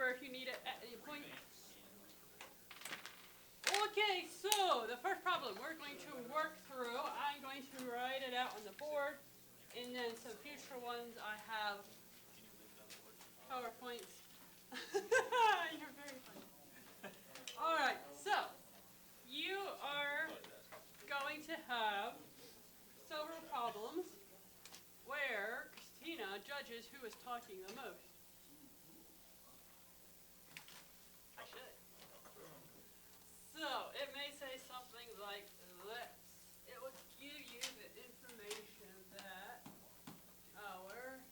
number if you need it at any point. Okay, so the first problem we're going to work through, I'm going to write it out on the board, and then some future ones I have PowerPoints. You're very funny. All right, so you are going to have several problems where Christina judges who is talking the most. I should. So it may say something like this. It will give you the information that our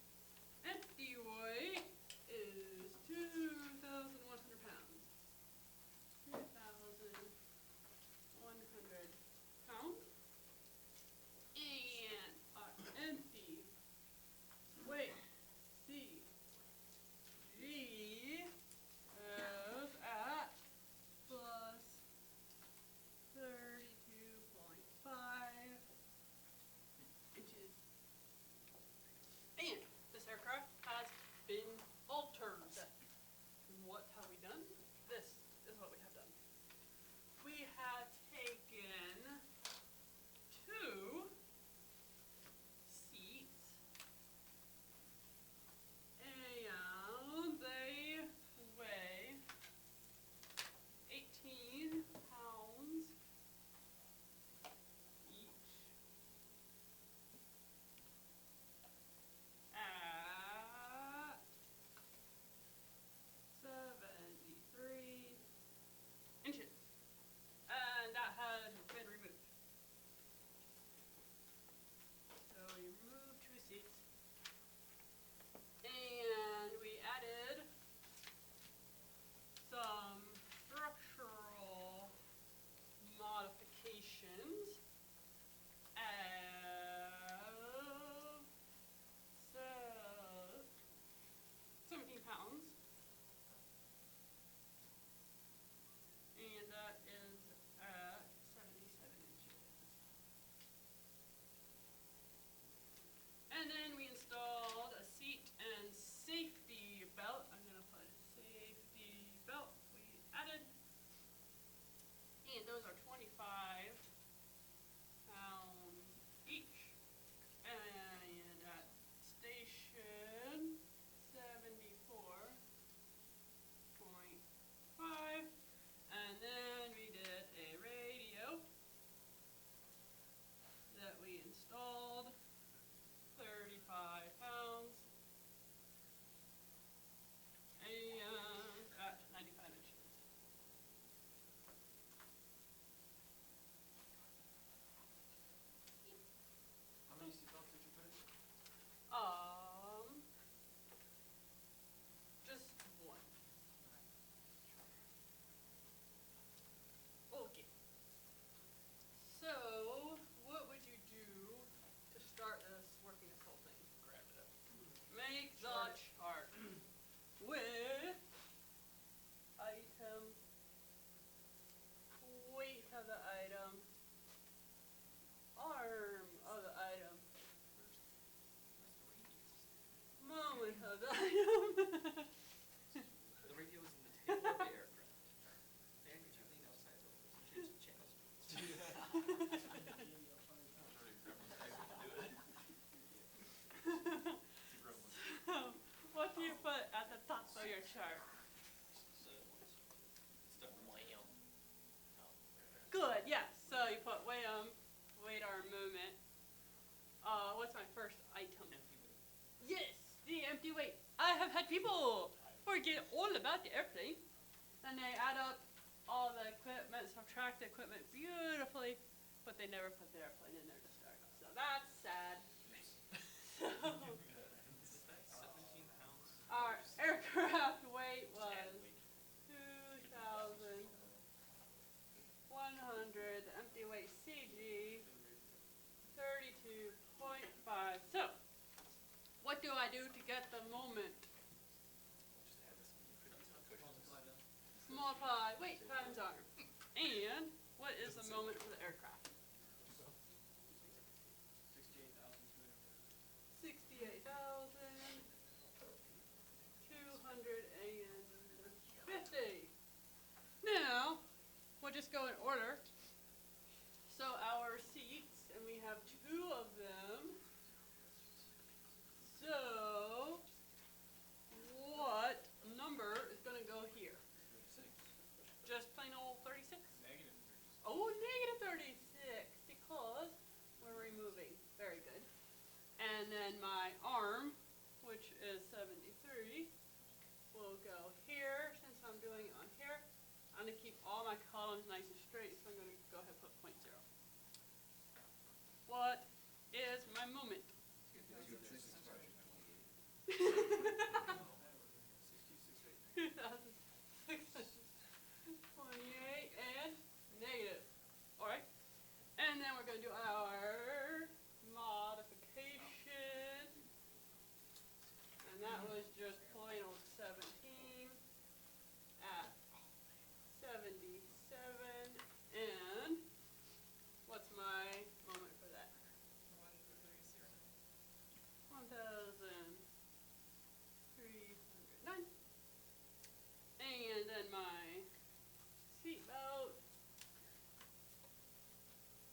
empty weight is 2,100 pounds. 2,100 pounds. And our empty weight, CG, is at plus 32.5 inches. And this aircraft has been altered. What have we done? This is what we have done. We have taken 2 seats and they weigh 18 pounds each at 73 inches. And that has been removed. So we removed 2 seats. And we added some structural modifications of 17 pounds. And that is at 77 inches. And then we installed a seat and safety belt. I'm going to put safety belt. We added. And those are 25 pounds each. And at station 74.5. And then we did a radio that we installed, 35 pounds, and at 95 inches. How many seatbelts did you put in? Just one. Okay. So, what would you do to start this working this whole thing? Grab it up. Make the chart with item, weight of the item, arm of the item, moment of the item. The radio is in the tail of the aircraft. And could you lean outside a little bit and change the channel speeds? So, what do you put at the top of your chart? Good, yes. So you put weight, arm, movement. What's my first item? Empty weight. Yes, the empty weight. I have had people forget all about the airplane, and they add up all the equipment, subtract the equipment beautifully, but they never put the airplane in there to start. So that's sad. So Is that 17 pounds? our aircraft weight was 2,100. The empty weight CG 32.5. So what do I do to get the moment? Just add this and you put it on cushions. Multiply weight times arm. And what is the moment for the aircraft? 68,200. go in order. So our seats, and we have 2 of them. So, what number is going to go here? 36. Just plain old 36? Negative 36. Oh, negative 36, because we're removing. Very good. And then my arm, which is 73, will go here, since I'm doing it on here. I'm going to keep all my columns nice and straight, so I'm going to go ahead and put 0.0. What is my moment? 2,628 and negative. Alright. And then we're going to do our modification. And that was just plain old 17 at 77. And what's my moment for that? 1,309. And then my seat belt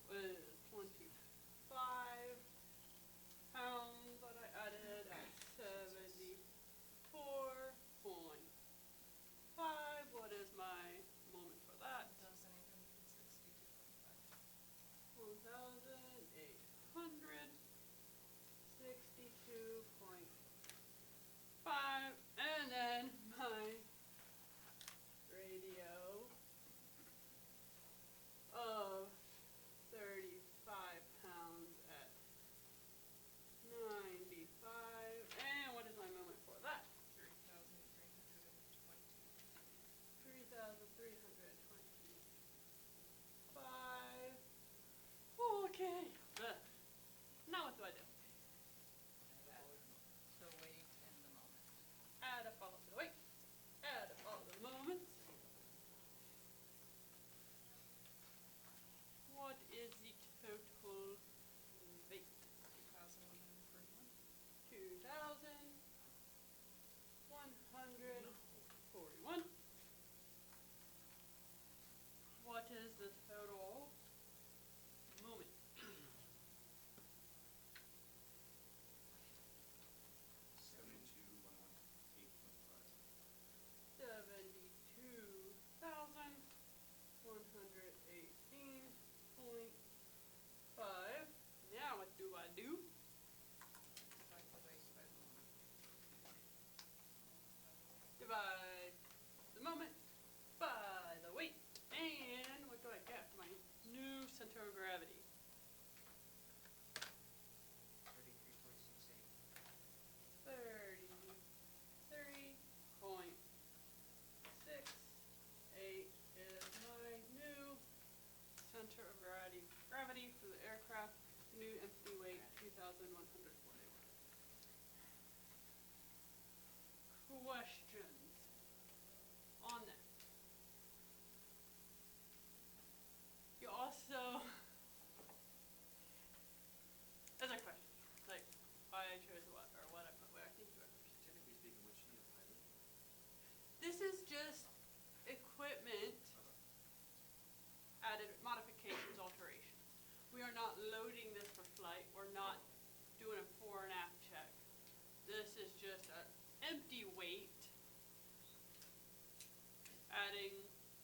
was 25 pounds that I added at 74.5. What is my moment for that? 1,862.5. And then my radio of 35 pounds at 95. And what is my moment for that? 3,325. Okay. Now what do I do? The weight and the moment. Add up all of the weight. Add up all the moments. What is the total weight? 2,141. What is the total moment? 72,118.5. Now what do I do? Divide the weight by the moment. Divide the moment by the weight. And what do I get for my new center of gravity? 33.68 is my new center of gravity for the aircraft. New empty weight 2,141. Questions on that? You also, there's a question, like why I chose what or what I put where. I think you are first. Technically speaking, what should be a pilot? This is just equipment added modifications, alterations. We are not loading this for flight. We're not doing a fore and aft check. This is just an empty weight, adding,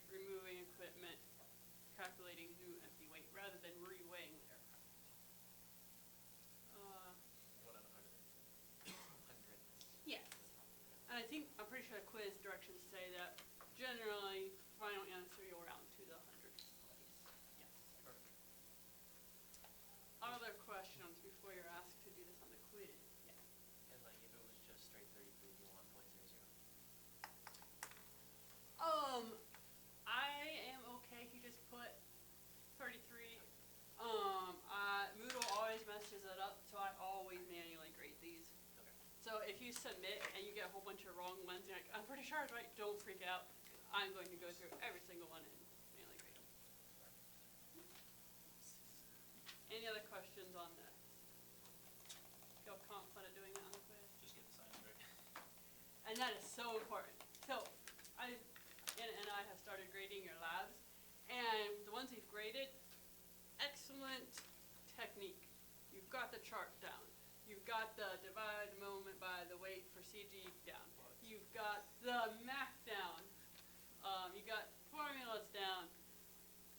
removing equipment, calculating new empty weight rather than re-weighing the aircraft. What on 100? 100. Yes. And I think, I'm pretty sure the quiz directions say that generally final answer you'll round to the 100th place. Yes. Perfect. Other questions before you're asked to do this on the quiz? Yeah. And like if it was just straight 33, you want 0.00. I am okay if you just put 33. Moodle always messes it up, so I always manually grade these. Okay. So if you submit and you get a whole bunch of wrong ones, you're like, I'm pretty sure I was right, don't freak out. I'm going to go through every single one and manually grade them. Any other questions on this? Feel confident doing that on the quiz? Just get the sign right. And that is so important. So, Anna and I have started grading your labs, And the ones you've graded, excellent technique. You've got the chart down. You've got the divide the moment by the weight for CG down. You've got the math down. You got formulas down.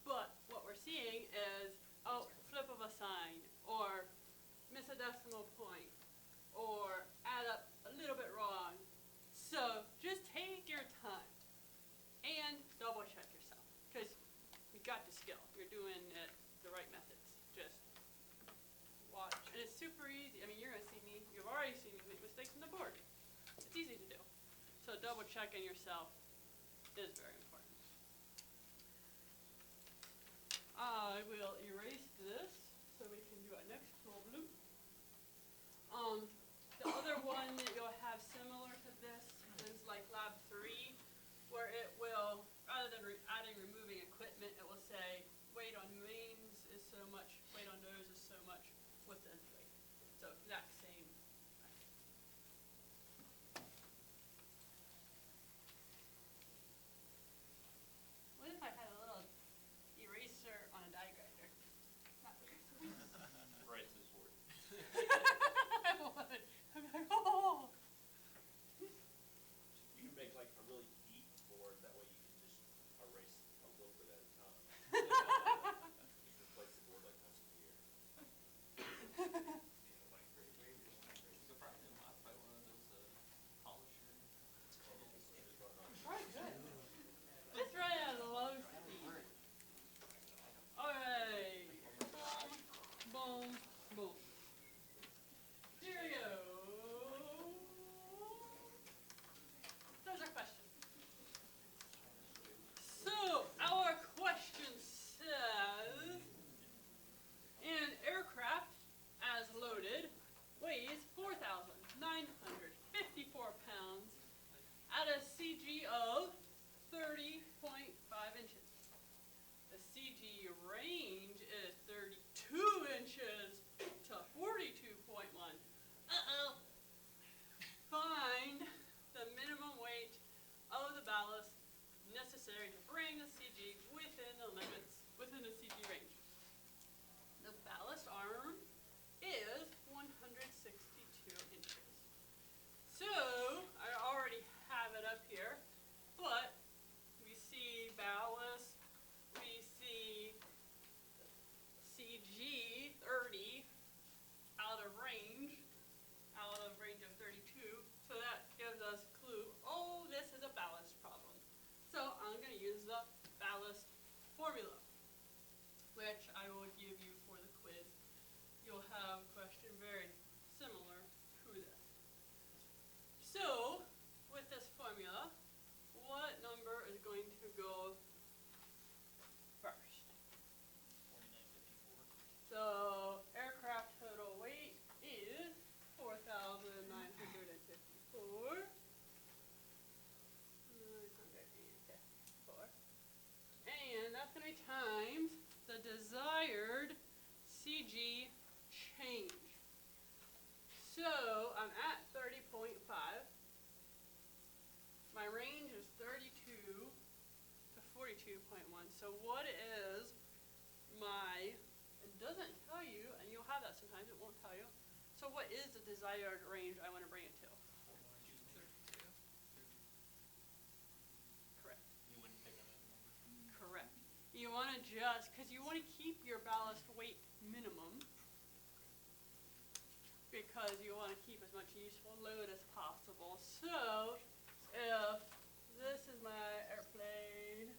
But what we're seeing is, oh, flip of a sign, or miss a decimal point, or add up a little bit wrong. So just take your time and double check yourself, because you got the skill. You're doing it the right methods. Just watch. And it's super easy. I mean, you're going to see me. You've already seen me make mistakes on the board. It's easy to do. So double checking yourself is very important. I will erase this so we can do our next problem. The other one that you'll have similar to this is like lab 3, where it will, rather than adding, removing equipment, it will say weight on mains is so much, weight on nose is so much within weight. So exact same. What if I had a little eraser on a die grinder? Not really. Right, this word. I would. I'm like, oh. You can make like a really deep board, that way you can just erase a little bit at a time. You can place the board like once a year. You could probably modify one of those polisher. Alright, good. Let's try it at a low speed. Alright. Boom, boom. Here we go. There's our question. So, our question says, an aircraft as loaded weighs 4,954 pounds at a CG of 30.5 inches. The CG range is 32 inches to 42.1. Uh-oh. Find the minimum weight of the ballast necessary to bring the CG within the limits, within the CG range. The ballast arm is 162 inches. So, I already have it up here, but we see ballast, we see CG 30 out of range of 32, so that gives us a clue, oh, this is a ballast problem. So I'm going to use the ballast formula, which I will give you for the quiz. You'll have a question very similar to this. So, with this formula, what number is going to go first? 4954. So, aircraft total weight is 4,954. 954. And that's going to be times the desired CG change. So, I'm at 30.5. My range is 32 to 42.1. So what is my, it doesn't tell you, and you'll have that sometimes, it won't tell you. So what is the desired range I want to bring it to? 32. Correct. You wouldn't pick another number. Correct. You want to just, because you want to keep your ballast weight minimum, because you want to keep as much useful load as possible. So, if this is my airplane,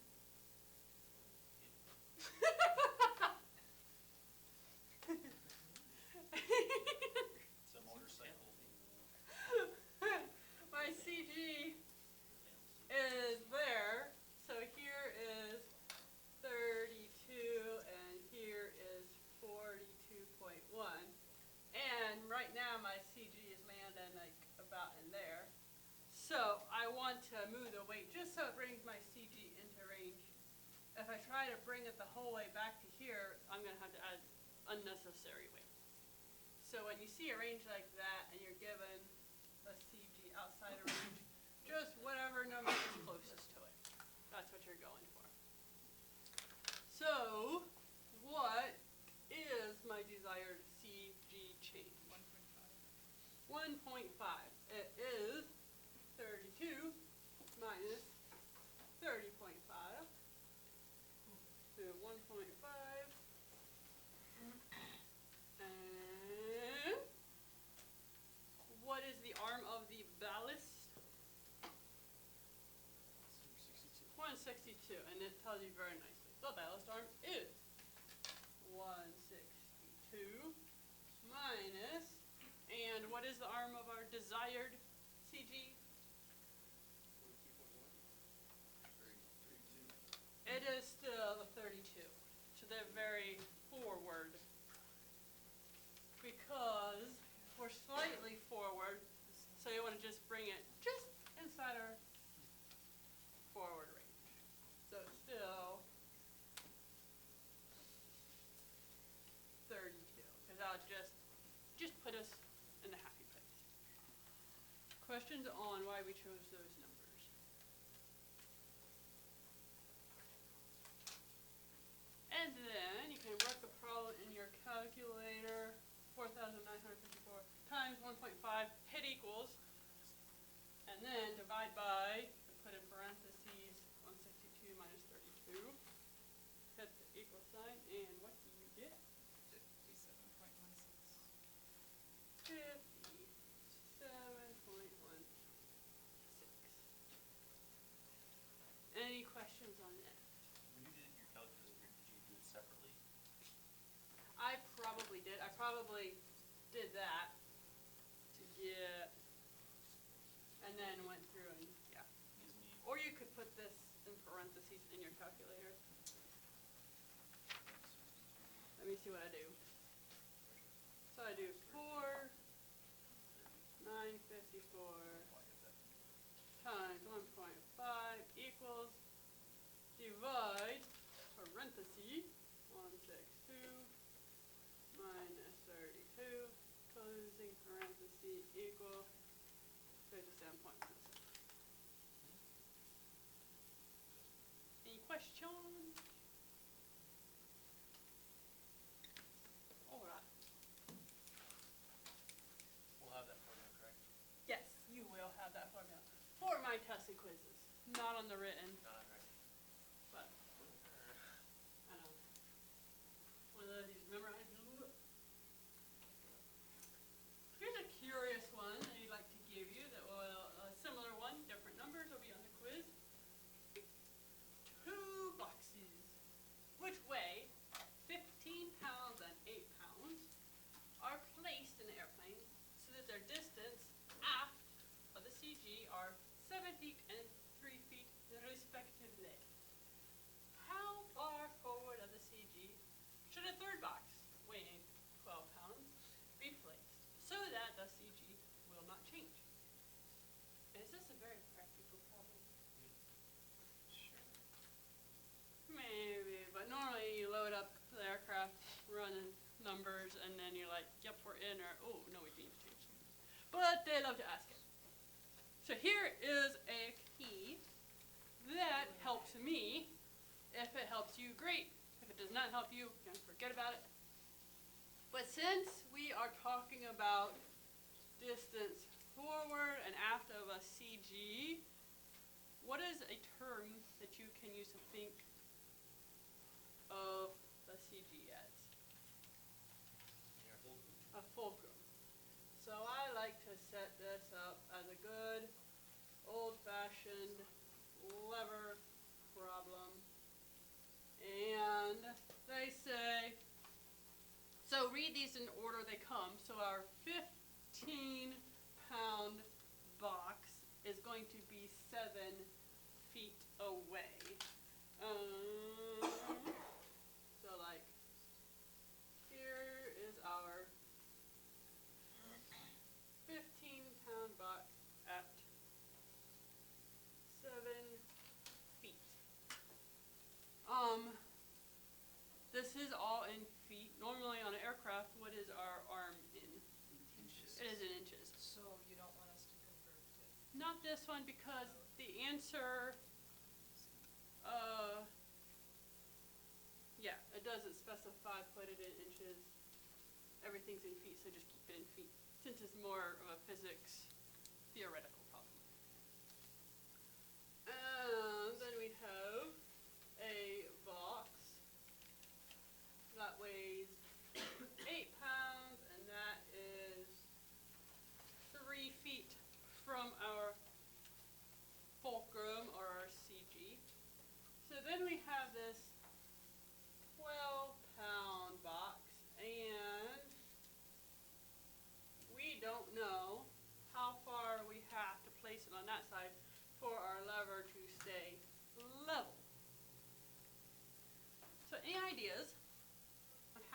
It's a motorcycle. my CG is there. So here is 32 and here is 42.1. And right now my CG is landing like about in there. So I want to move the weight just so it brings my CG into range. If I try to bring it the whole way back to here, I'm going to have to add unnecessary weight. So when you see a range like that and you're given a CG outside of range, just whatever number is closest to it. That's what you're going for. 1.5. It is 32 minus 30.5. So 1.5. And what is the arm of the ballast? 162, and it tells you very nicely. The ballast arm is 162 minus, and what is the arm of our desired CG? 32. It is still a 32. So they're very forward. Because we're slightly forward, so you want to just bring it just inside our forward range. So it's still 32, because that'll just put us in the happy place. Questions on why we chose those numbers? And then you can work the problem in your calculator. 4,954 times 1.5, hit equals, and then divide by, put in parentheses, 162 minus 32, hit the equal sign, and what do you get? 57.16. 57.16. Any questions on that? When you did your calculator, did you do it separately? I probably did. I probably did that to get, and then went through and, yeah. Gives me, Or you could put this in parentheses in your calculator. Let me see what I do. So I do 4,954 times 1.5 equals, divide, parentheses, 162 minus 32, closing parentheses, equal 57.16. Any questions? All right. We'll have that formula, correct? Yes, you will have that formula for my tests and quizzes. Not on the written, Not right. but I know. One of those you memorize. Here's a curious one that I'd like to give you that will, a similar one, different numbers will be on the quiz. 2 boxes, which weigh 15 pounds and 8 pounds, are placed in the airplane so that their distance aft of the CG are 7 feet and 3 feet respectively. How far forward of the CG should a third box, weighing 12 pounds, be placed so that the CG will not change? Is this a very practical problem? Sure. Maybe, but normally you load up the aircraft, running numbers, and then you're like, yep, we're in, or, oh, no, we need to change. But they love to ask it. So here is a key that helps me. If it helps you, great. If it does not help you, you can forget about it. But since we are talking about distance forward and aft of a CG, what is a term that you can use to think of the CG as? A fulcrum. So I like to set this up as a good old-fashioned lever problem. And they say, so read these in order they come. So our 15-pound box is going to be 7 feet away. So like, here is our 15-pound box at 7 feet. This is all in feet. Normally on an aircraft, what is our arm in? Inches. It is in inches. So you don't want us to convert to. Not this one because the answer, yeah, it doesn't specify, put it in inches. Everything's in feet, so just keep it in feet. since it's more of a physics theoretical problem. And then we have a box that weighs 8 pounds, and that is 3 feet from our fulcrum or our CG. So then we have this 12-pound box, and we don't know how far we have to place it on that side for our lever to stay level. So any ideas on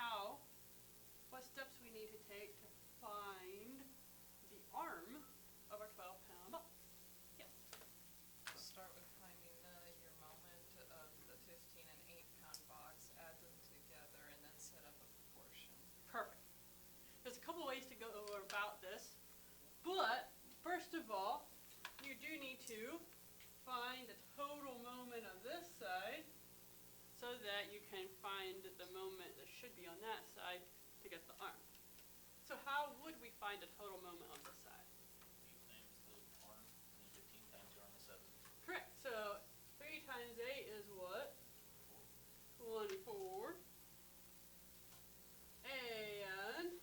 what steps we need to take to find the arm of our 12-pound box? Yes. Start with finding your moment of the 15 and 8-pound box, add them together, and then set up a proportion. Perfect. There's a couple ways to go about this, but first of all, you do need to find the total moment of this side so that you can find the moment that should be on that side to get the arm. So how would we find the total moment on this side? 8 times the arm, and then 15 times your arm is 7. Correct. So 3 times 8 is what? 24. And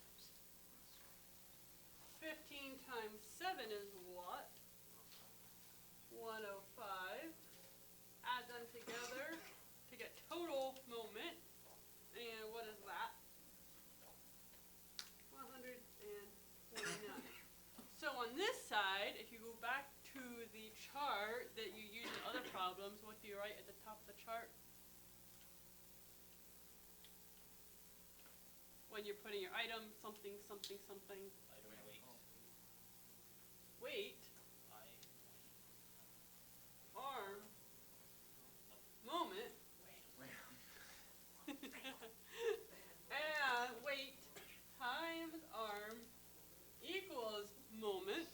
15 times 7 is what? 105. Add them together to get total moment. And what is that? 149. So on this side, if you go back to the chart that you use in other problems, what do you write at the top of the chart? When you're putting your item, something, something, something. Item weight. Weight. I. Arm. Moment. And weight times arm equals moment.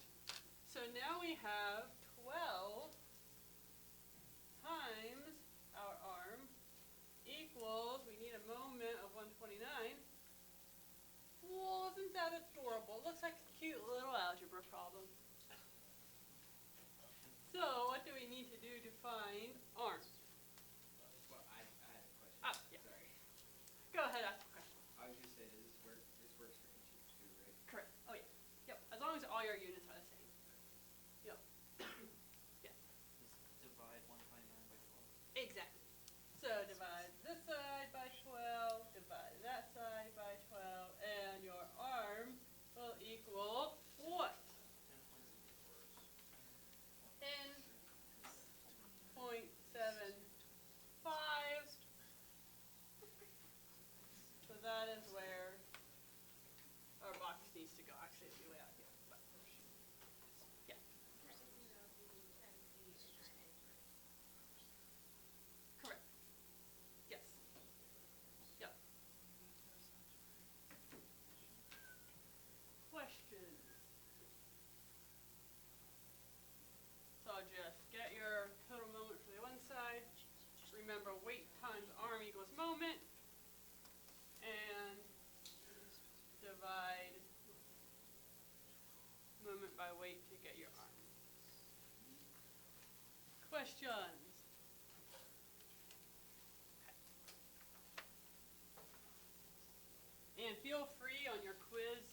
So now we have 12 times our arm equals, we need a moment of 129. Well, isn't that adorable? Looks like a cute little algebra problem. So what do we need to do to find arm? Well, I had a question. Oh, yeah. Sorry. Go ahead, ask the question. I was just saying, does this work? This works for inches too, right? Correct. Oh, yeah. Yep. As long as all your units are the same. Yep. Yes. Just divide 129 by 12. Exactly. So divide this side by 12, divide that side by 12, and your arm will equal what? 10.75. So that is where our box needs to go. Actually, it'll be way out here. But yeah. Correct. Yes. Yep. Questions? So just get your total moment for the one side. Remember, weight times arm equals moment. And divide moment by weight to get your arm. Questions? And feel free on your quiz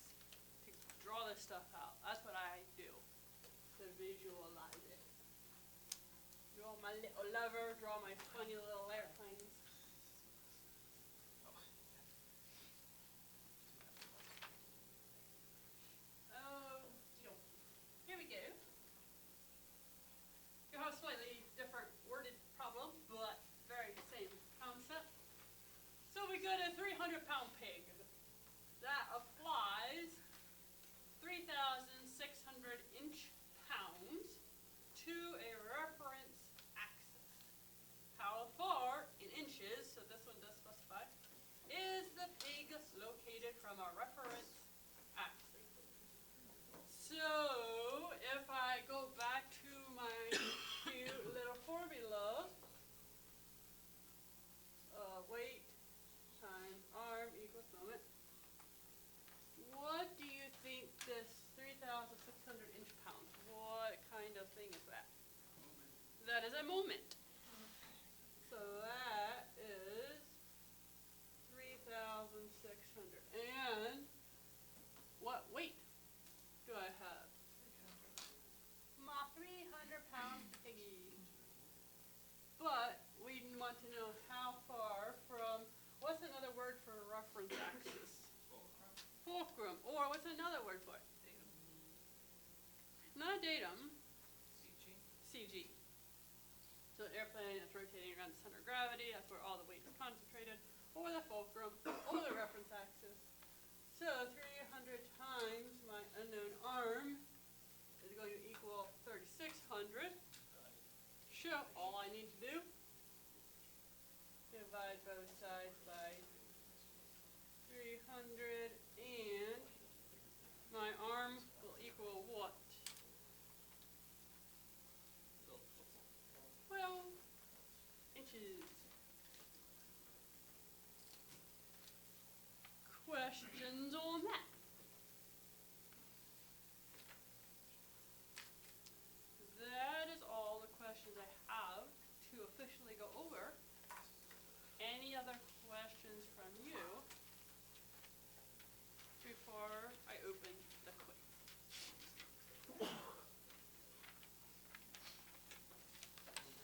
to draw this stuff out. That's what I do, to visualize it. Draw my little lever, draw my funny little airplanes. Oh, here we go. You have a slightly different worded problem, but very same concept. So we got a 300-pound pig. That applies 3,600 inch-pounds to a reference axis. How far, in inches, so this one does specify, is the pig located from a reference axis? So, if I go back to my cute little formula, weight times arm equals moment, what do you think this 3,600 inch-pounds. What kind of thing is that? That is a moment. So that is 3,600. And what weight do I have? My 300-pound piggy. But we want to know how far from, what's another word for reference axis? Fulcrum. Or what's another word for it? Not datum. CG. So the airplane is rotating around the center of gravity, that's where all the weight is concentrated, or the fulcrum, or the reference axis. So 300 times my unknown arm is going to equal 3,600. So all I need to do, divide both sides by 300, and my arm will equal what? 12 inches. Questions on that? That is all the questions I have to officially go over. Any other questions from you before I open the quiz?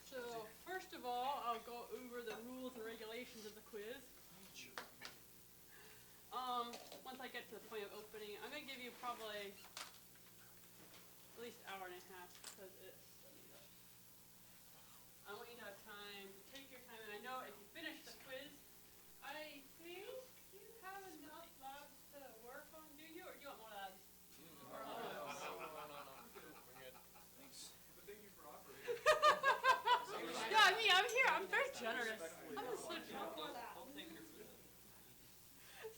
So, first of all, I'll go over the rules and regulations of the quiz. Once I get to the point of opening, I'm going to give you probably at least an hour and a half because it's, I want you to have time to take your time, and I know if you finish the quiz, I think you have enough labs to work on, do you, or do you want more labs? Yeah, I mean, I'm here. I'm very generous. I'm so generous.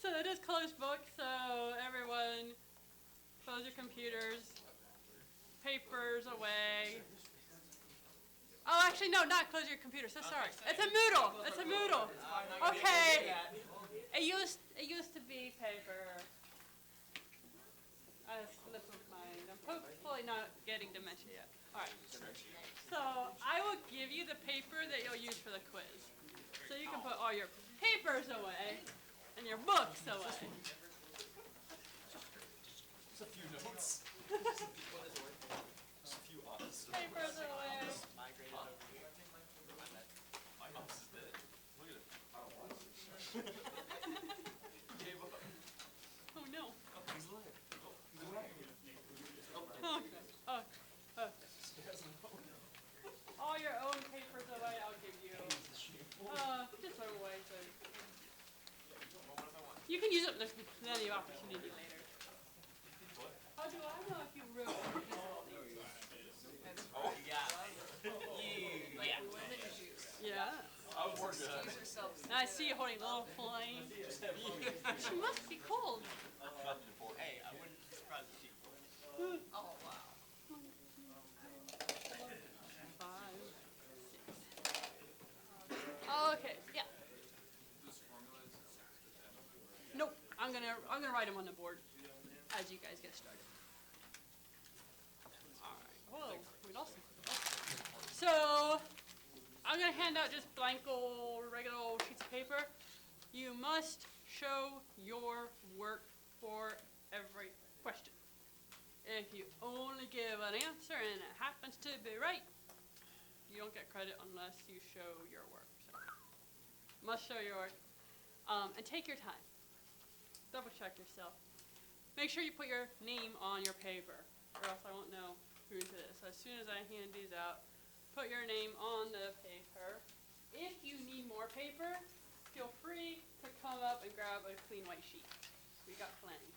So it is closed book, so everyone, close your computers, papers away. Oh, actually, no, not close your computer. So sorry. It's a Moodle. It's a Moodle. Okay. It used to be paper. I slipped with mine. I'm hopefully not getting dementia yet. All right. So I will give you the paper that you'll use for the quiz. So you can put all your papers away and your books away. Just a few notes. Just a few honest. Papers away. My mouse is dead. Look at it. I don't want it. Gave up. Oh no. Oh, he's alive. Oh, he's alive. Okay. Oh. Okay. All your own papers away, I'll give you. Just throw them away. So you can use it. There's plenty of opportunity later. What? How do I know if you wrote consistently? Oh, yeah. Like lemon juice. Yeah. I was working on Excuse it. yourself. And I see you holding a little flame. She must be cold. Hey, I wouldn't be surprised if she. Oh, wow. 5, 6. Okay, yeah. Nope. I'm gonna write them on the board as you guys get started. All right. Whoa, we lost them. So I'm gonna hand out just blank old regular old sheets of paper. You must show your work for every question. If you only give an answer and it happens to be right, you don't get credit unless you show your work. So, must show your work. And take your time. Double check yourself. Make sure you put your name on your paper, or else I won't know who's this. So as soon as I hand these out, put your name on the paper. If you need more paper, feel free to come up and grab a clean white sheet. We got plenty.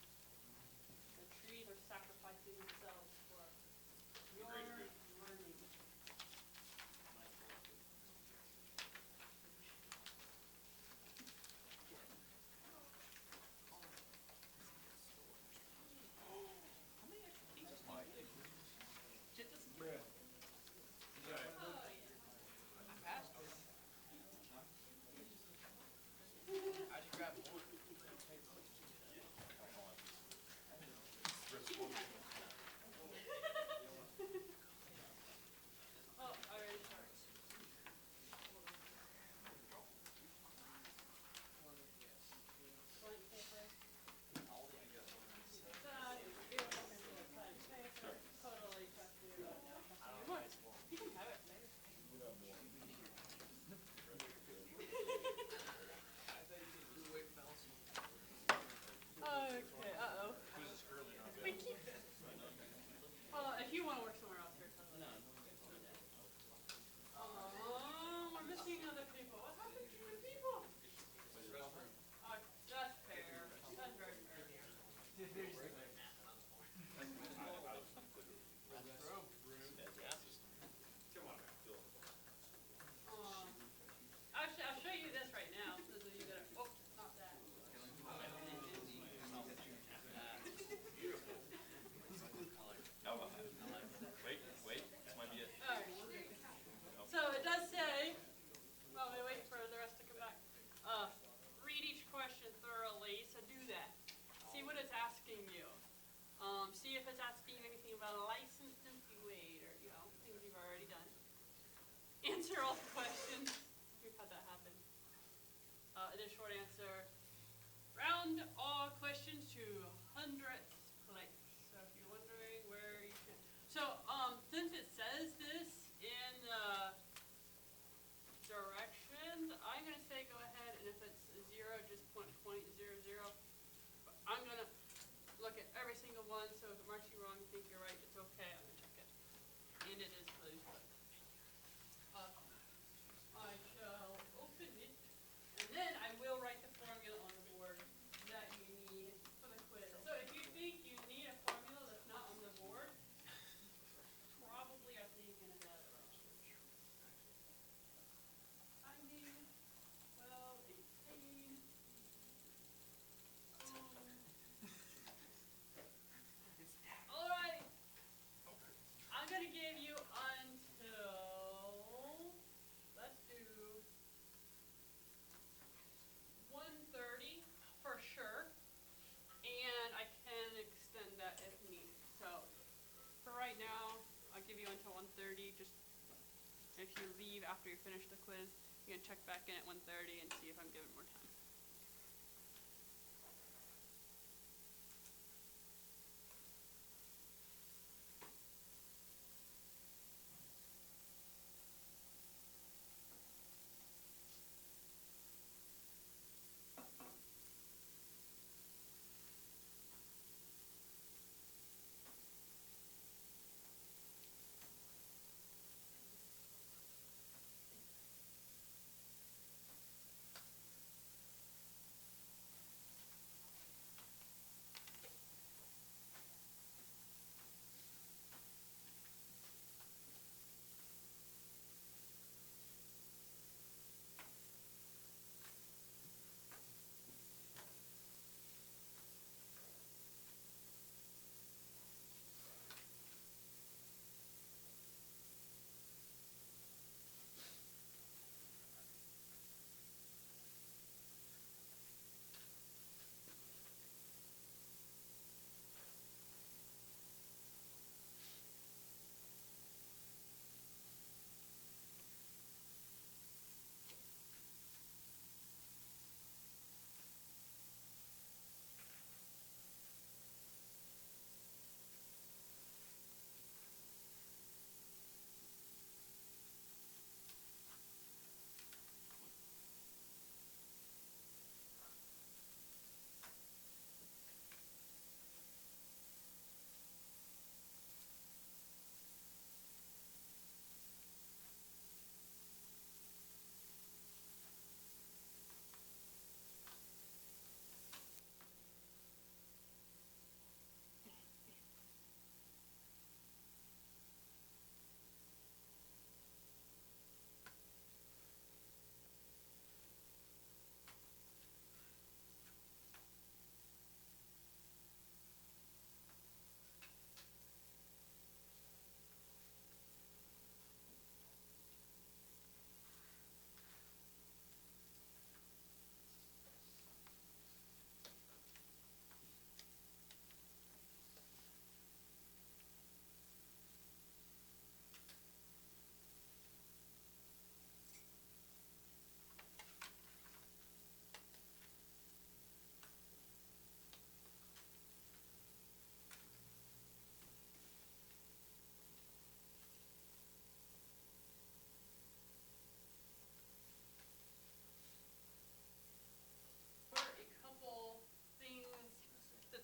The trees are sacrificing themselves for your learning. see if it's asking you anything about a licensed empty weight or, you know, things you've already done. Answer all the questions. We've had that happen. The short answer, round all questions to 100th place. So if you're wondering where you can, so since it says this in the directions, I'm gonna say go ahead, and if it's 0, just put 0.00. But I'm gonna look at every single one, so if it marks you wrong, you think you're right, it's okay, I'm gonna check it. And it is closed, but I shall open it, and then I will write the formula on the board that you need for the quiz. So if you think you need a formula that's not on the board, probably are thinking about it wrong. I need 12, 18. Alright. I'm gonna give you until, let's do 1:30 for sure, and I can extend that if needed. So for right now, I'll give you until 1:30. Just if you leave after you finish the quiz, you can check back in at 1:30 and see if I'm giving more time.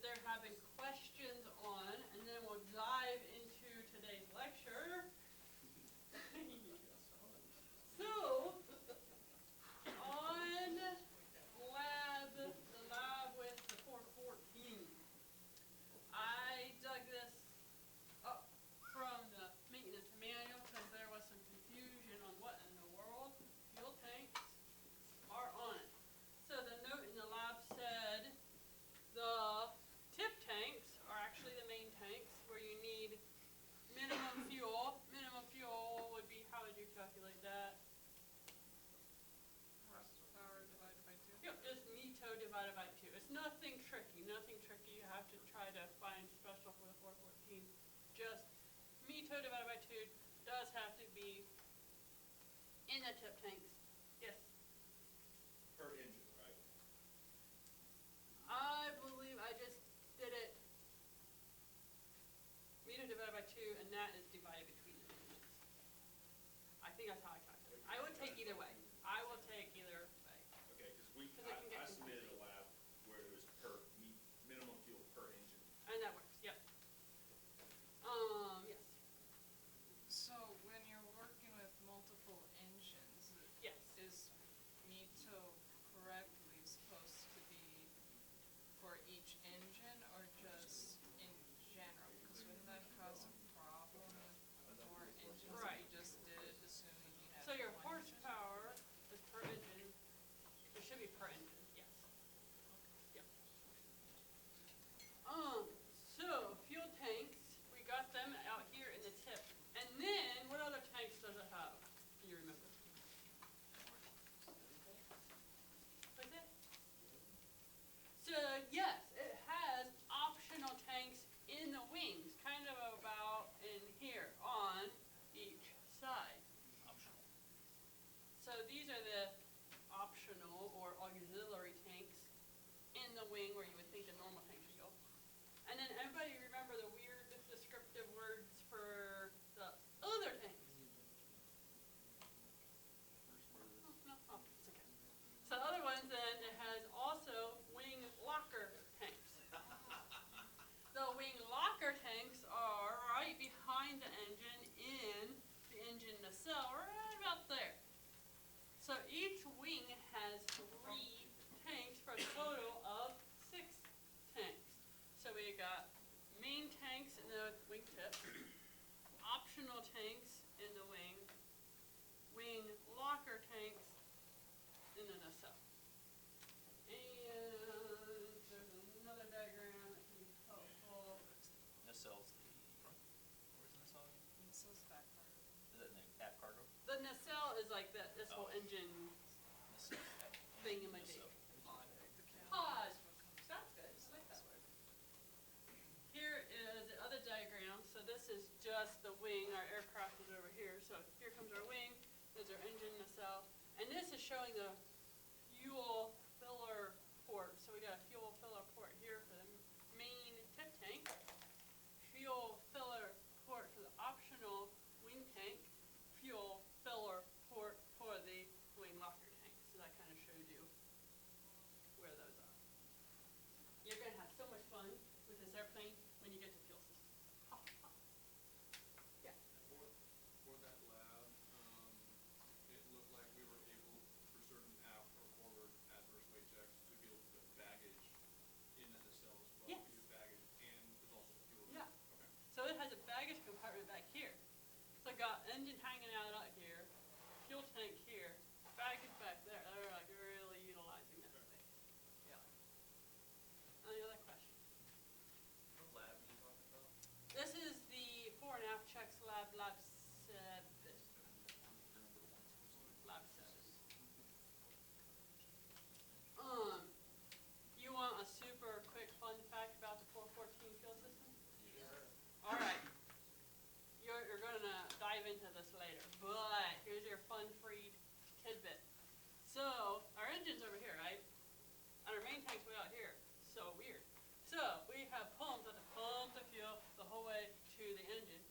They're having questions on, and then we'll dive into today's lecture. So, on the lab with the 414, I dug this up from the maintenance manual because there was some confusion on what in the world fuel tanks are on it. So the note in the lab said the tip tanks are actually the main tanks where you need minimum fuel. Minimum fuel would be, how would you calculate that? Horsepower divided by 2. Yep, just METO divided by 2. It's nothing tricky, nothing tricky. You have to try to find special for the 414. just METO divided by 2 does have to be in the tip tanks. Yes. Per engine, right? I believe I just did it METO divided by 2, and that is divided between the engines. I think that's how I calculated it. I would take either way. I will take either way. Okay, because 'Cause it can get I submitted confusing. a lab where it was minimum fuel per engine. And that works, yep. Yes. So when you're working with multiple engines, Yes. is METO correctly supposed to be for each engine or just in general? Because wouldn't that cause a problem with more engines if Right. you just did it assuming you had So your one engine? horsepower is per engine. It should be per engine, yes. Yep. So fuel tanks, we got them out here in the tip. And then, what other tanks does it have? Do you remember? What's that? So yes, it has optional tanks in the wings, kind of about in here on each side. Optional. So these are the optional or auxiliary tanks in the wing where you would think the normal tank should go. And then everybody remember the weird descriptive words for the other tanks? Oh, no, oh, it's okay. So the other ones then, it has also wing locker tanks. The wing locker tanks are right behind the engine in the engine nacelle, right about there. So each wing has 3 tanks for a total of 6 tanks. So we got main tanks in the wingtip, optional tanks in the wing locker tanks in the nacelle. And there's another diagram that can be helpful. Nacelle's the front. Where's the nacelle? This is back part of it. Is that in the cab cargo? The nacelle is like this whole Oh. engine Nacelle. thingamajig. Nacelle. The cab Pod. is what comes That's out. good. I like that word. Here is the other diagram. So this is just the wing. Our aircraft is over here. So here comes our wing. There's our engine nacelle. And this is showing the fuel filler port. So we got a fuel filler port here for the main tip tank. Fuel filler port for the optional wing tank. Fuel filler port for the wing locker tank. So that kind of showed you where those are. You're going to have so much fun with this airplane when you get to fuel system. Yeah. For that lab, it looked like we were able, for certain aft or forward adverse weight checks, to be able to put baggage in that nacelle as well. Yes. We use baggage and there's also fuel. Yeah. Okay. So it has a baggage compartment back here. So I got engine hanging out here, fuel tank here, baggage back there. They're like really utilizing that space. Yeah. Any other questions? What lab are you talking about? This is the fore and aft checks lab 7. Lab 7. You want a super quick fun fact about the 414 fuel system? All right. You're going to dive into this later, but here's your fun-free tidbit. So our engine's over here, right? And our main tank's way out here. So weird. So we have pumps that pump the fuel the whole way to the engine.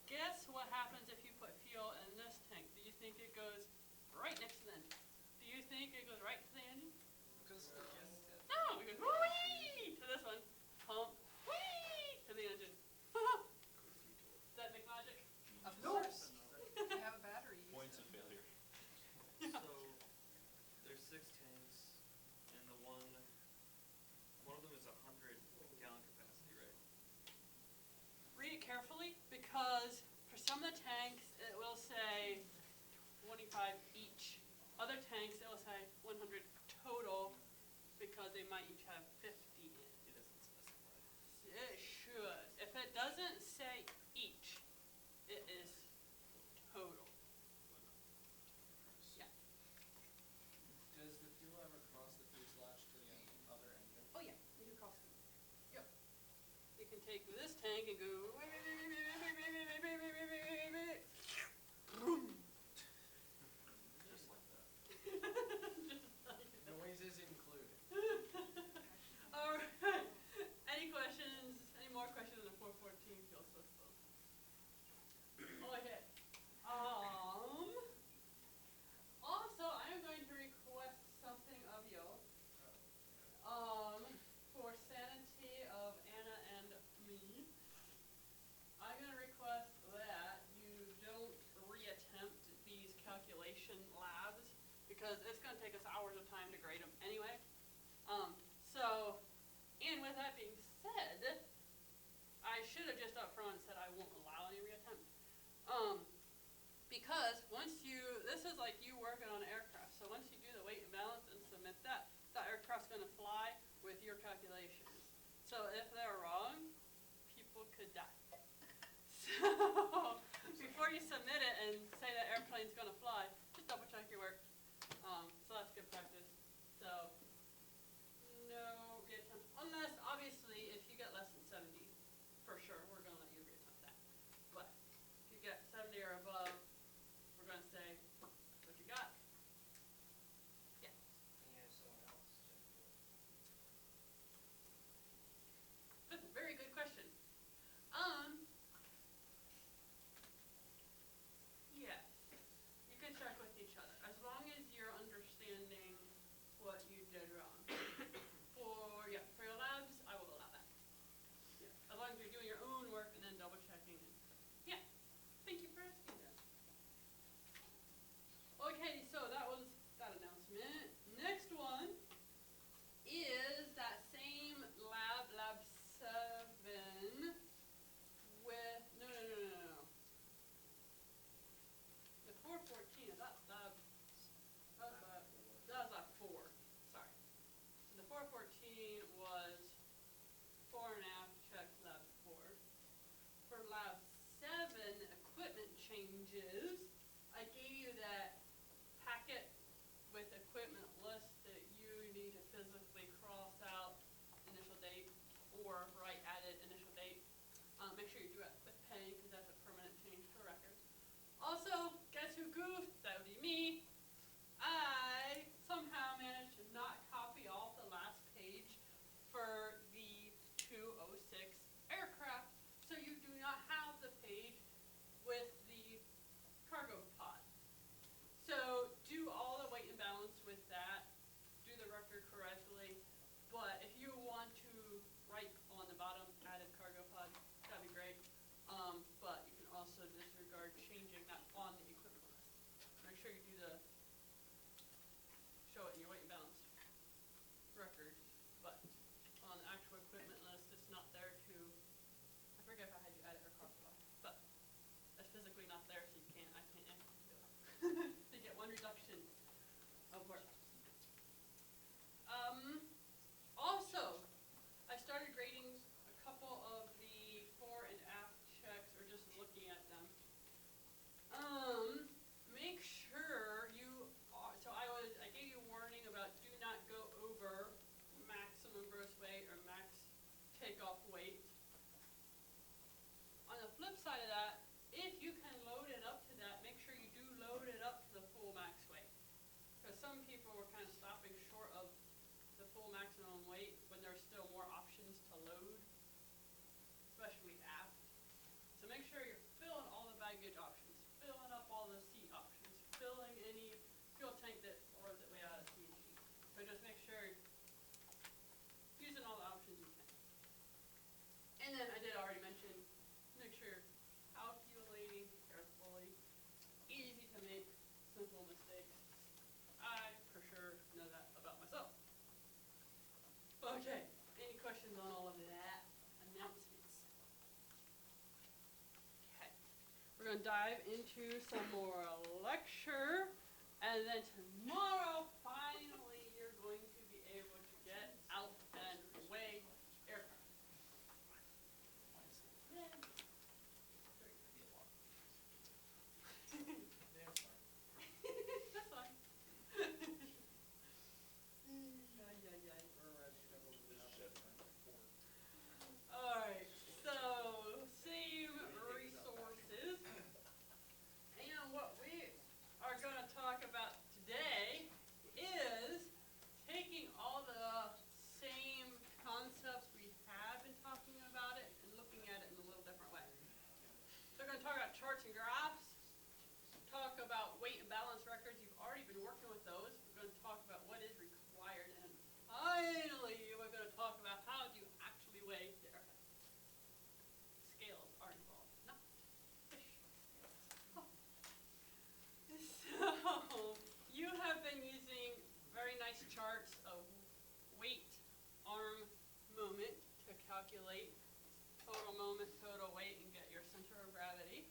Guess what happens if you put fuel in this tank? Do you think it goes right next to the engine? Do you think it goes right to the engine? Because the No, we go whee to this one, pump, whee to the engine. Does that make logic? Of course. You have a battery. use Points it. of failure. So, there's 6 tanks, and one of them is 100-gallon capacity, right? Read it carefully because for some of the tanks it will say 25 each. Other tanks it will say 100 total because they might each have 50 in. It doesn't specify. It should. If it doesn't say each, it is total. Yeah. Does the fuel ever cross the fuselage to the other engine? Oh yeah, you do cross. Yep. You can take this tank and go Just like that. Just like that. Noises included. All right. Any questions? Any more questions on the 414 fuel system? Okay. Also, I'm going to request something of you. For sanity of Anna and me, I'm going to request that you don't reattempt these calculation labs because it's going to take us hours of time to grade them anyway. And with that being said, I should have just up front said I won't allow any reattempt. Because this is like you working on an aircraft. So once you do the weight and balance and submit that, the aircraft's going to fly with your calculations. So if they're wrong, people could die. So before you submit it and say that airplane's going to fly, just double check your work. So that's good practice. So no reattempt, unless obviously if you get less than 70, for sure we're going to let you reattempt that. But if you get 70 or above, we're going to say what you got. Yeah. Can you have someone else check the work? That's a very good question. Yes, you can check with each other as long as you're understanding what you did wrong. For your labs, I will allow that. Yeah, as long as you're doing your own work and then double checking. Yeah, thank you for asking that. Okay, so that was that announcement. Next one is that same lab 7 with no. The 414 is that lab. That was lab 4. Sorry. So the 414 was 4.5 checks lab 4. For lab 7 equipment changes, I gave you that packet with equipment list that you need to physically cross out initial date or write added initial date. Make sure you do it with pen because that's a permanent change to record. Also, guess who goofed? That would be me. I somehow managed to not copy off the last page for the 206 aircraft, so you do not have the page with the cargo pod. So do all the weight and balance with that, do the record correctly, but if you want to write on the bottom added cargo pod, that'd be great. But you can also disregard changing that on the equipment list. Make sure you do show it in your weight and balance record, but on the actual equipment list, it's not there to, I forget if I had you add it or cross it off, but it's physically not there, so I can't actually do it. So you get one reduction of work. Also, I started grading a couple of the fore and aft checks, or just looking at them. Make sure you are, so I gave you a warning about do not go over maximum gross weight or max takeoff weight. On the flip side of that, if you can load it up to that, make sure you do load it up to the full max weight. Because some people were kind of stopping short of the full maximum weight when there's still more options to load, especially aft. So make sure you're filling all the baggage options, filling up all the seat options, filling any fuel tank that throws it way out of CG. So just make sure you're using all the options you can. And then I did already mention, make sure you're calculating carefully. Easy to make simple mistakes. I for sure know that about myself. Okay, any questions on all of that announcements? Okay, we're going to dive into some more lecture, and then tomorrow, finally, you're going to be able to get out and weigh aircraft. Yeah. That's fine. Alright, so same resources. charts of weight, arm movement to calculate total moment, total weight, and get your center of gravity.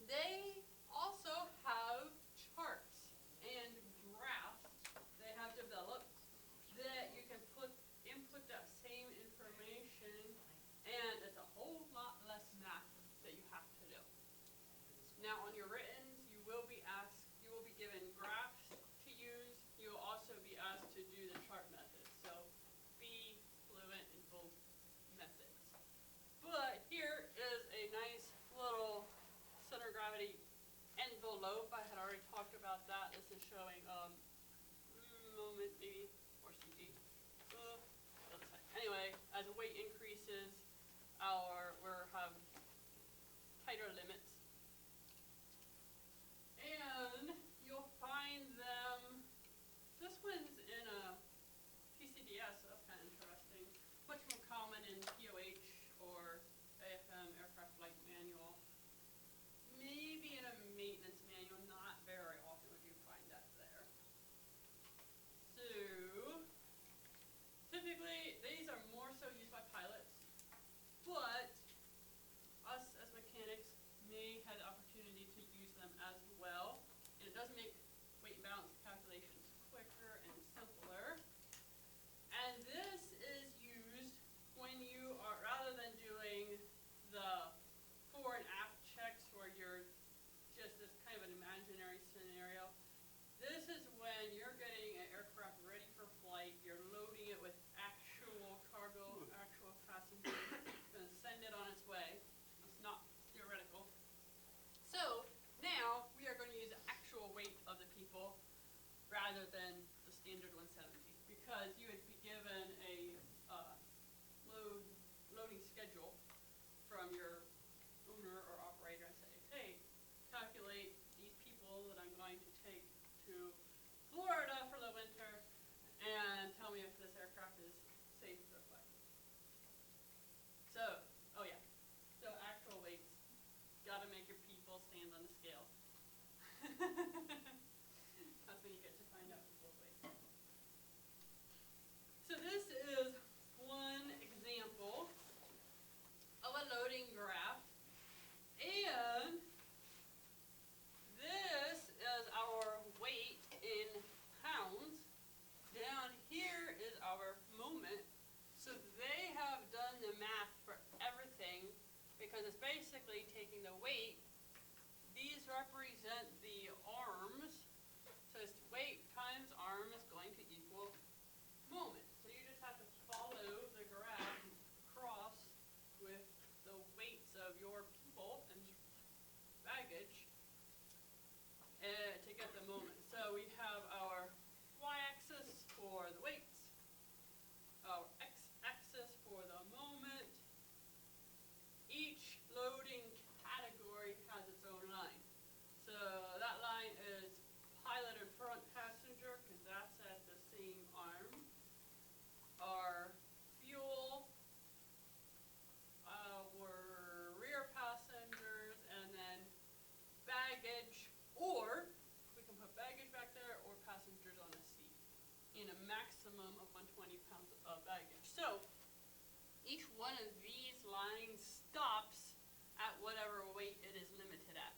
They also have charts and graphs they have developed that you can input that same information, and it's a whole lot less math that you have to do. Now on your writtens, you will be given graphs to use. You will also be asked to do the chart method. So be fluent in both methods. But here is a nice little center of gravity envelope. I had already talked about that. This is showing moment maybe, or CG. Other side. Anyway, as weight increases, we'll have tighter limits. And you'll find them, this one's in a PCDS, so that's kind of interesting. Much more common in POH or AFM, Aircraft Flight Manual. Maybe in a maintenance manual, not very often would you find that there. So, typically, these are more so used by pilots, but us as mechanics may have the opportunity to use them as well. And it does make weight and balance calculations quicker and simpler. And this is used when you are, rather than doing the fore and aft checks where you're just this kind of an imaginary scenario. This is when you're getting an aircraft ready for flight, you're loading it with actual cargo, actual passengers, going to send it on its way. It's not theoretical. So now we are going to use the actual weight of the people rather than the standard 170, because you would be given a loading schedule from your owner or operator and say, hey, calculate these people that I'm going to take to Florida for the winter and tell me if this aircraft is safe for flight. So, oh yeah, so actual weights, gotta make your people stand on the scale. That's when you get to find out people's weight. So this is one example of a loading graph, and this is our weight in pounds. Down here is our moment. So they have done the math for everything because it's basically taking the weight. These represent the arms. So it's weight times arm is going to equal moment. So you just have to follow the graph across with the weights of your people and baggage to get the moment. So we have our y-axis for the weights, our x-axis for the moment. Each loading category has its own line. So that line is pilot and front passenger, because that's at the same arm. Our fuel, our rear passengers, and then baggage, or we can put baggage back there or passengers on a seat in a maximum of 120 pounds of baggage. So each one of these lines stops at whatever weight it is limited at.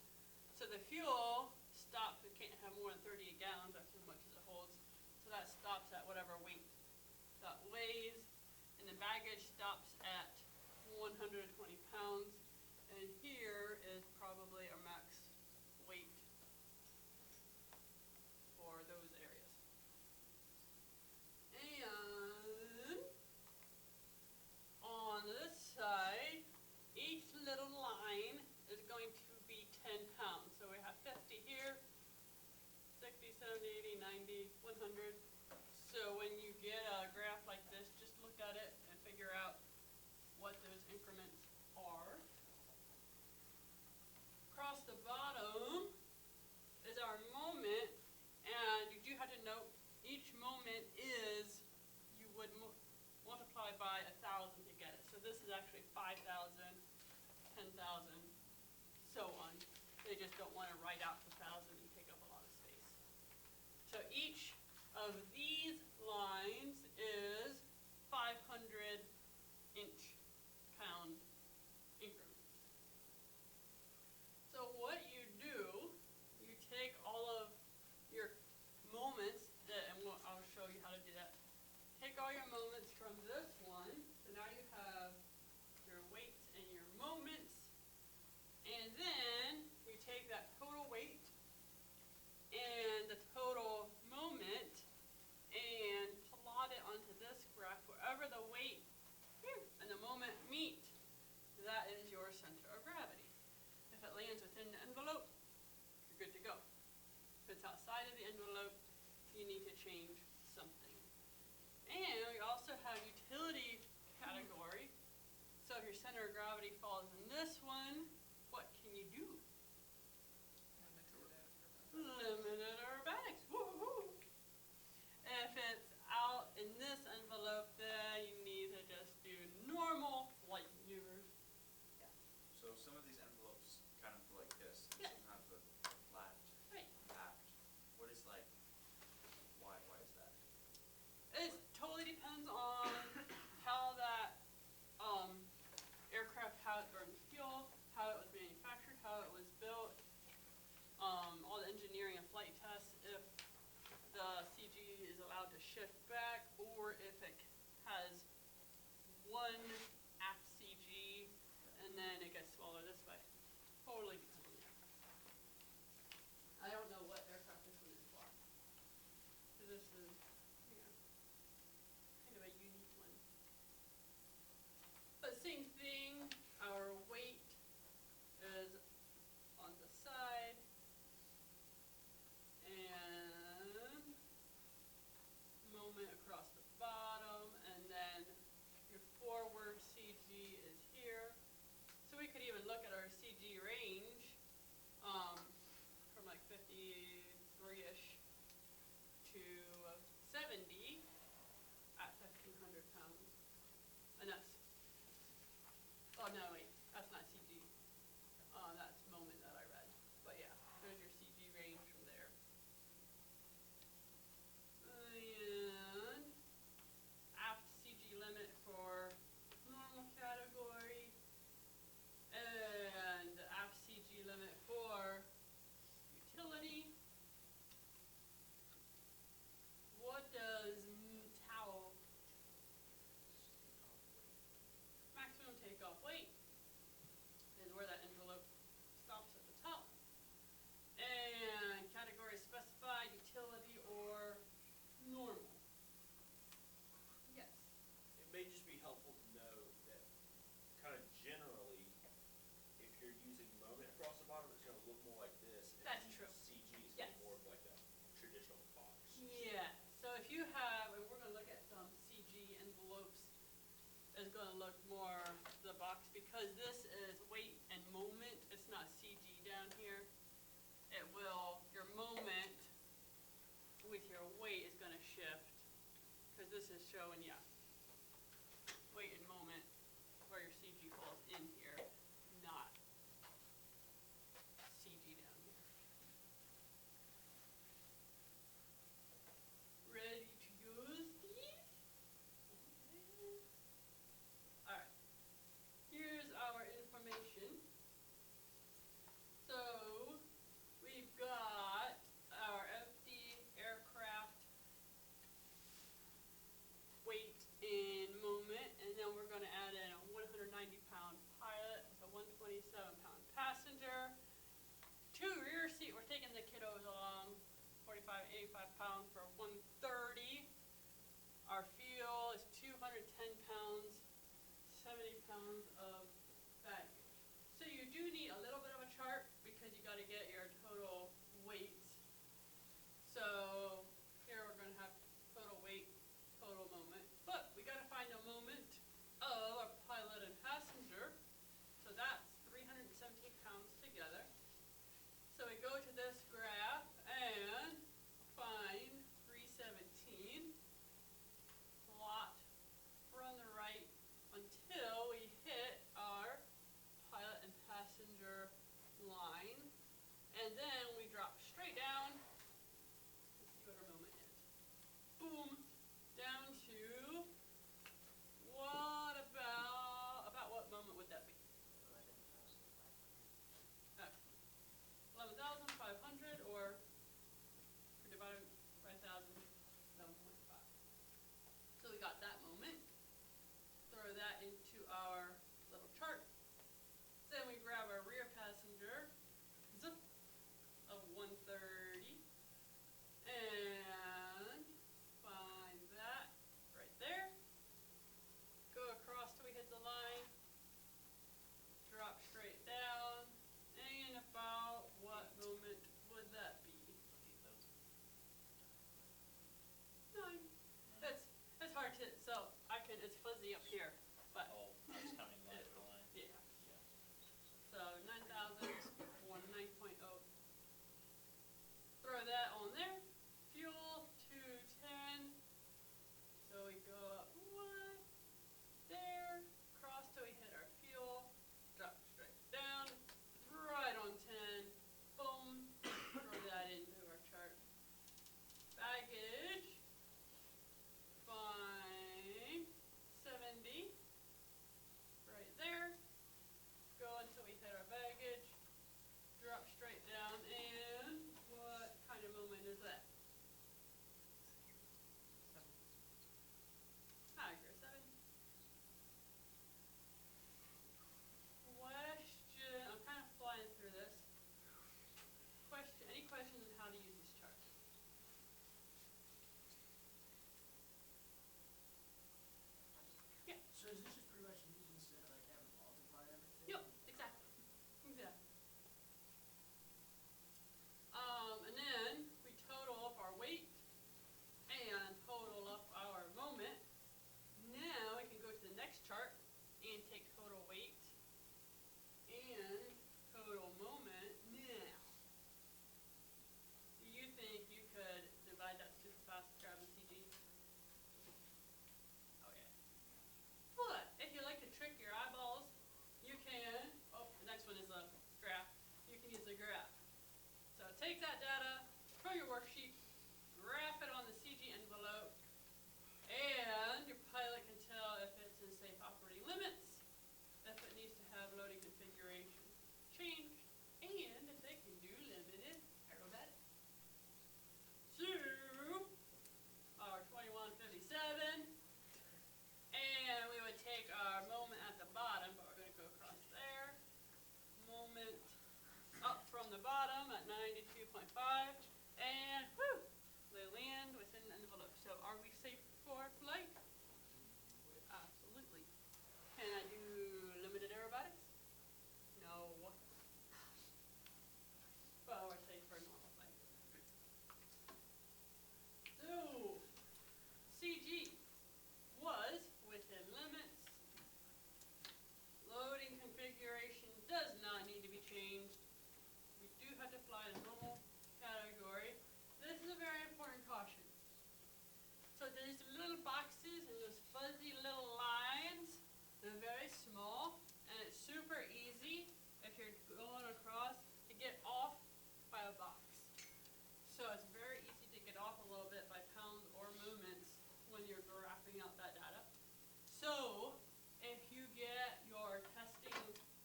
So the fuel stops, it can't have more than 38 gallons, that's as much as it holds. So that stops at whatever weight that weighs. And the baggage stops at 120 pounds. And here is probably a max weight for those areas. And on this side, each little line is going to be 10 pounds. So we have 50 here, 60, 70, 80, 90, 100. So when you get a graph like this, just look at it and figure out what those increments are. Across the bottom is our moment, and you do have to note each moment is, you would multiply by 1,000 to get it. So this is actually 5,000, 10,000, so on. They just don't want to write out the 1,000 and take up a lot of space. So each of these all your moments from this one. So now you have your weights and your moments. And then we take that total weight and the total moment and plot it onto this graph. Wherever the weight and the moment meet, that is your center of gravity. If it lands within the envelope, you're good to go. If it's outside of the envelope, you need to change something. And we also have utility category. So if your center of gravity falls in this one, what can you do? Limited aerobatics. Woo-hoo. If it's out in this envelope, then you need to just do normal flight maneuvers. Yeah. So some of these envelopes kind of like this, and Yes. some have the flat Right. packed. What is like, why is that? It totally depends on how that aircraft, how it burned fuel, how it was manufactured, how it was built, all the engineering and flight tests, if the CG is allowed to shift back, or if it has one aft CG and then it gets smaller this way. Totally depends on the aircraft. I don't know what aircraft this one is for. So this is, kind of a unique one. But same thing, our weight is on the side, and moment across the bottom, and then your forward CG is here. So we could even look at our CG range, from like 53-ish to 70 at 1,500 pounds. And that's, oh no, wait, that's not CG. That's moment that I read. But yeah, there's your CG range from there. And aft CG limit for normal category, and aft CG limit for utility. What does tau, maximum takeoff weight, is where that envelope stops at the top. And category specified, utility or normal. Yes. It may just be helpful to know that kind of generally, if you're using moment across the bottom, it's gonna look more like this. And That's if you true. use CG, it's Yes. gonna be more of like a traditional box. Yeah, so if you have, and we're gonna look at some CG envelopes, is gonna look more the box, because this is weight and moment, it's not CG down here. It will, your moment with your weight is gonna shift, because this is showing, yeah, weight and moment, where your CG falls in here, not CG down here. Ready to use these? Okay. Alright. Here's our information. So, we've got our empty aircraft weight and moment, and then we're gonna add in a 190-pound pilot with a 127-pound passenger. 2 rear seat, we're taking the kiddos along, 45, 85 pounds for 130. Our fuel is 210 pounds, 70 pounds of baggage. So you do need a little bit of a chart, because you gotta get your total weights. So here we're gonna have total weight, total moment. But we gotta find a moment of our pilot and passenger. So that's 317 pounds together. So we go to this graph and find 317. Plot from the right until we hit our pilot and passenger line. And then the up here, but, Oh, I was counting line for line. yeah. Yeah. So 9,000 on 9.0. Throw that on there. Fuel 210. So we go up one there, cross till we hit our fuel, drop straight down, right on 10. Boom. Throw that into our chart. Baggage. Fine. 70. Right there. Go until we hit our baggage. Drop straight down, and what kind of moment is that? Hi, you're 7. Question. I'm kind of flying through this. Question. Any questions on how to use this chart? Yeah. So is this just pretty much used instead of like having multiplied everything? Yep. Exactly. Exactly. And then we total up our weight and total up our moment. Now we can go to the next chart and take total weight and total moment. Now, do you think you could divide that super fast, grab the CG? Oh yeah. But if you like to trick your eyeballs, you can. Oh, the next one is a graph. You can use a graph. So take that data from your worksheet, graph it on the CG envelope, and your pilot can tell if it's in safe operating limits, if it needs to have loading configuration changed, and if they can do limited aerobatic. So, our 2157, and we would take our moment at the bottom, but we're going to go across there. Moment up from the bottom at 92.5, and whoo, they land within the envelope. So are we safe for flight? Absolutely. Can I do limited aerobatics? No. Well, we're safe for normal flight. So, CG was within limits. Loading configuration does not need to be changed. We do have to fly in normal category. This is a very important caution. So there's little boxes and those fuzzy little lines. They're very small, and it's super easy if you're going across to get off by a box. So it's very easy to get off a little bit by pounds or moments when you're graphing out that data. So if you get your testing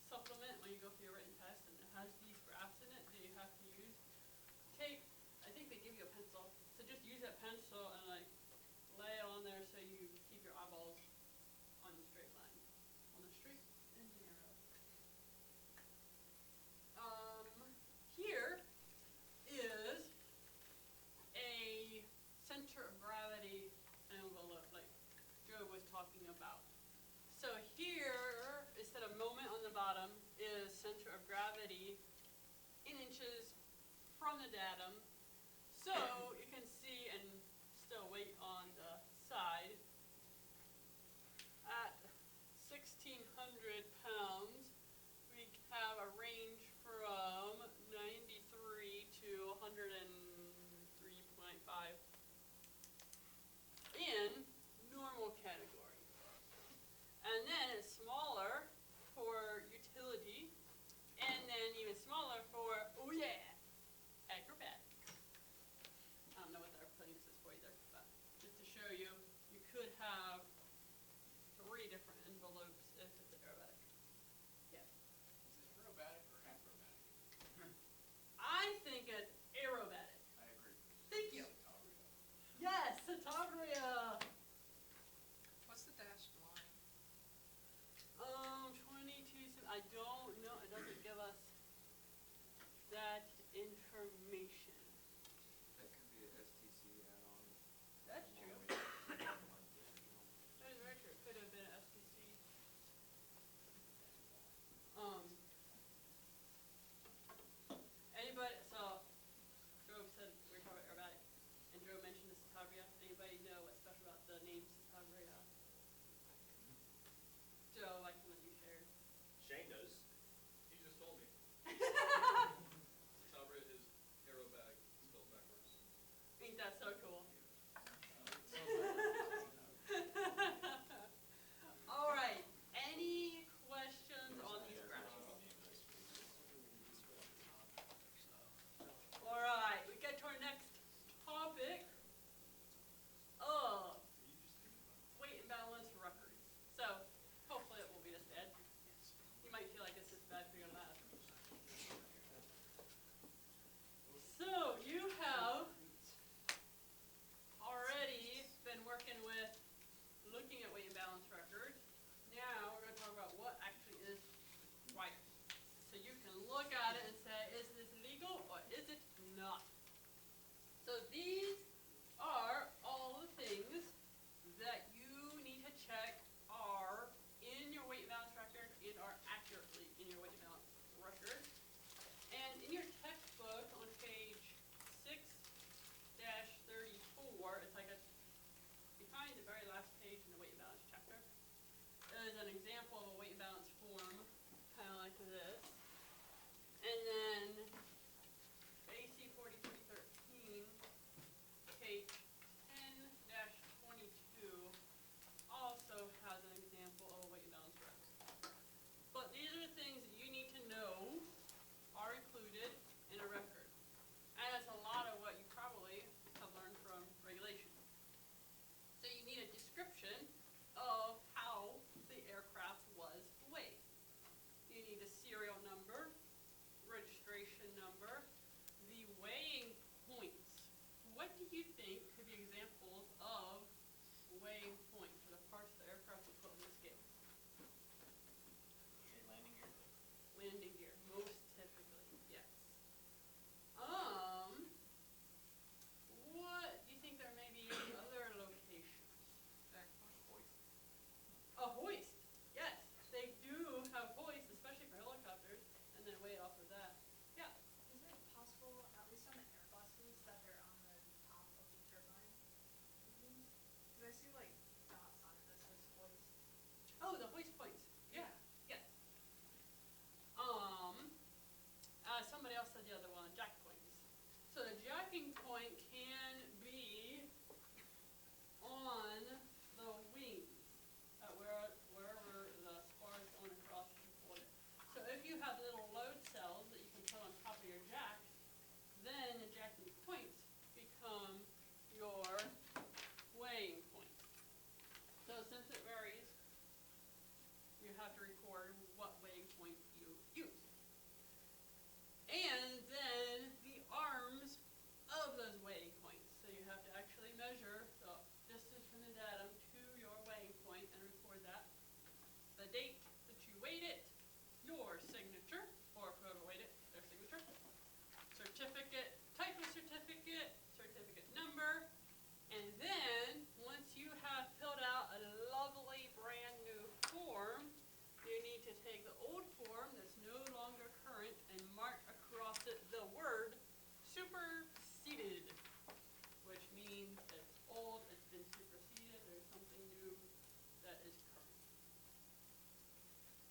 supplement when you go for your written test and it has these graphs in it that you have to use, I think they give you a pencil. So just use that pencil and like lay it on there so you keep your eyeballs on the straight line. On the straight and narrow. Here is a center of gravity envelope like Joe was talking about. So here, instead of moment on the bottom, is center of gravity in inches from the datum. So you can see and still weight on the side. At 1,600 pounds, we have a range from 93 to 103.5 in normal category. And then it's smaller for utility, and then even smaller for, oh yeah, acrobatic. I don't know what the airplane is for either, but just to show you, you could have 3 different envelopes if it's aerobatic. Yeah. Is it aerobatic or acrobatic? I think it's aerobatic. I agree. Thank you. Satavria. Yes, Satavria. What's the dashed line? 22, I don't know, it doesn't give us that information. That could be a STC add-on. That's true. That is very true. Could have been an STC. Anybody, so Joe said we were talking about aerobatic, and Joe mentioned the Satavria. Anybody know what's special about the name Satavria? look at it and say, is this legal or is it not? So these are all the things that you need to check are in your weight and balance record and are accurately in your weight and balance record. And in your textbook on page 6-34, it's like behind the very last page in the weight and balance chapter, there's an example of a weight and balance form, kind of like this. And then AC 4313, page 10-22, also has an example of a weight and balance record. But these are the things that you need to know are included in a record. And that's a lot of what you probably have learned from regulation. So you need a description of how the aircraft was weighed. You need a serial number, registration number, the weighing points. What do you think could be examples of weighing points for the parts of the aircraft you put on the scales? Say landing gear. Landing gear, most typically, yes. What do you think there may be any other locations? Hoist. A hoist, yes. They do have hoists, especially for helicopters, and then weigh off of that. Yeah. Is it possible, at least on the Airbuses, that they're on the top of the turbine? Because I see like dots on it that says hoist. Oh, the hoist points. Yeah. Yes. Somebody else said the other one, jack points. So the jacking point can be on the wings, wherever the spar is going across to hold it. So if you have little load cells that you can put on top of your jack, then the jacking points become your weighing point. So since it varies, you have to record what weighing point you use. And then the arms of those weighing points. So you have to actually measure the distance from the datum to your weighing point and record that. The date that you weighed it, your signature, or whoever weighed it, their signature. Certificate, type of certificate, certificate number. And then, once you have filled out a lovely brand new form, you need to take the old form that's no longer current and mark across it the word superseded, which means it's old, it's been superseded, there's something new that is current.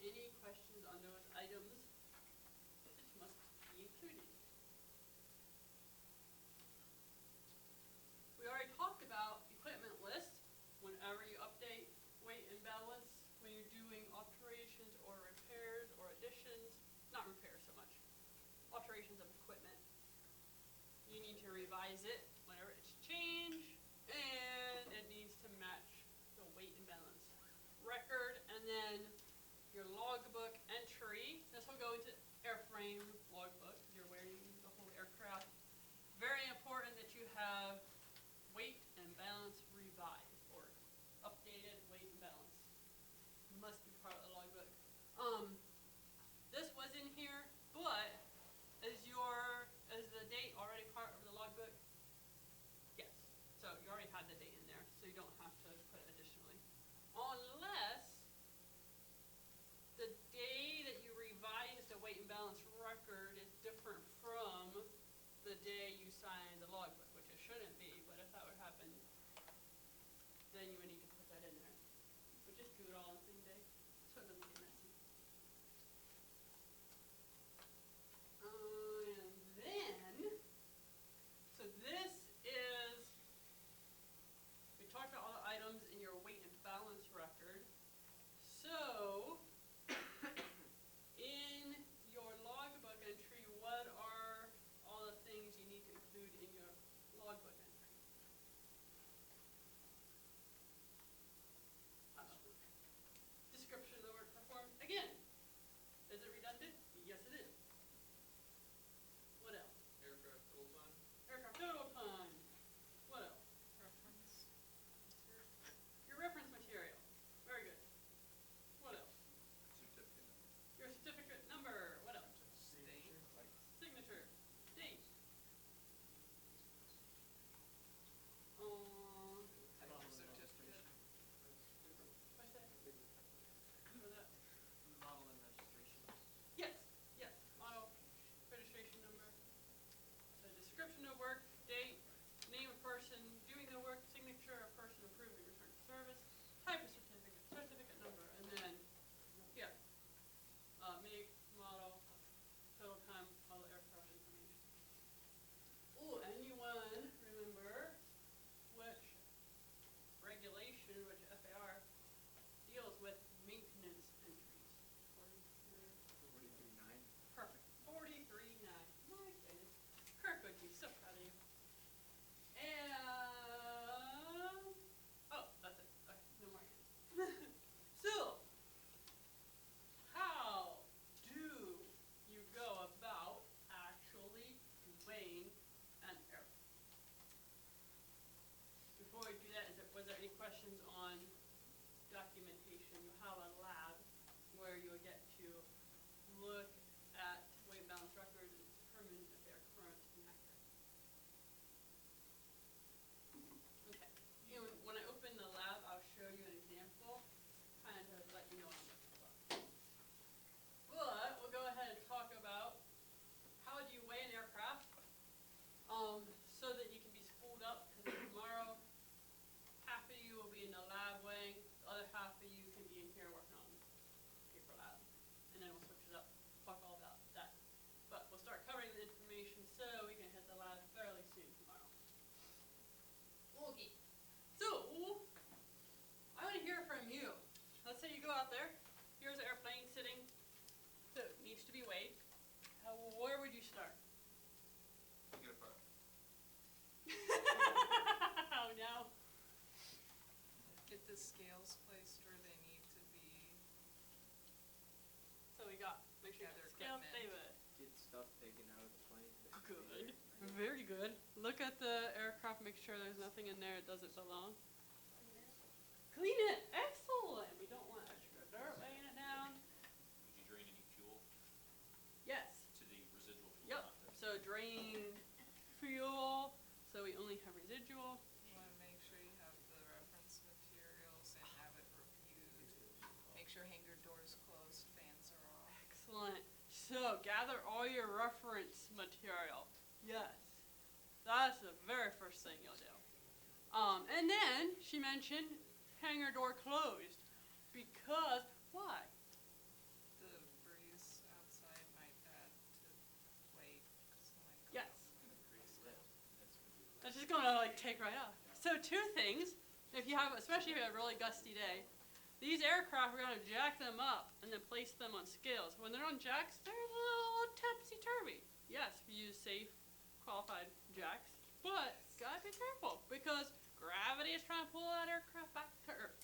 Any questions on those items which must be included? We already talked about equipment lists. Whenever you update weight and balance, when you're doing alterations or repairs or additions, not repairs so much, alterations of equipment, you need to revise it whenever it's changed, and it needs to match the weight and balance record. And then your logbook entry, this will go into airframe logbook, you're wearing the whole aircraft. Very important that you have weight and balance revised, or updated weight and balance. Must be part of the logbook. This was in here, but is the date already part of the logbook? Yes. So you already had the date in there, so you don't have to put it additionally. Unless the day that you revised the weight and balance record is different from the day you signed the logbook, which it shouldn't be. out there. Here's an airplane sitting, so it needs to be weighed. Where would you start? Get a photo. Oh no. Get the scales placed where they need to be. So we got, make sure you Gather got scale, equipment. David. Get stuff taken out of the plane. Good. Very good. Look at the aircraft, make sure there's nothing in there that doesn't belong. Clean it. Excellent. We don't want extra dirt weighing it down. Did you drain any fuel Yes. to the residual fuel? Yep. Not the- So drained fuel, so we only have residual. You wanna make sure you have the reference materials and have it reviewed. Make sure hangar doors closed, fans are off. Excellent. So gather all your reference material. Yes. That's the very first thing you'll do. And then she mentioned hangar door closed. Because why? The breeze outside might add to weight, something like Yes. increase Yeah, it. that's gonna be. That's just gonna like take right off. So two things, if you have, especially if you have a really gusty day, these aircraft, we're gonna jack them up and then place them on scales. When they're on jacks, they're a little topsy-turvy. Yes, you use safe, qualified jacks, but gotta be careful because gravity is trying to pull that aircraft back to Earth.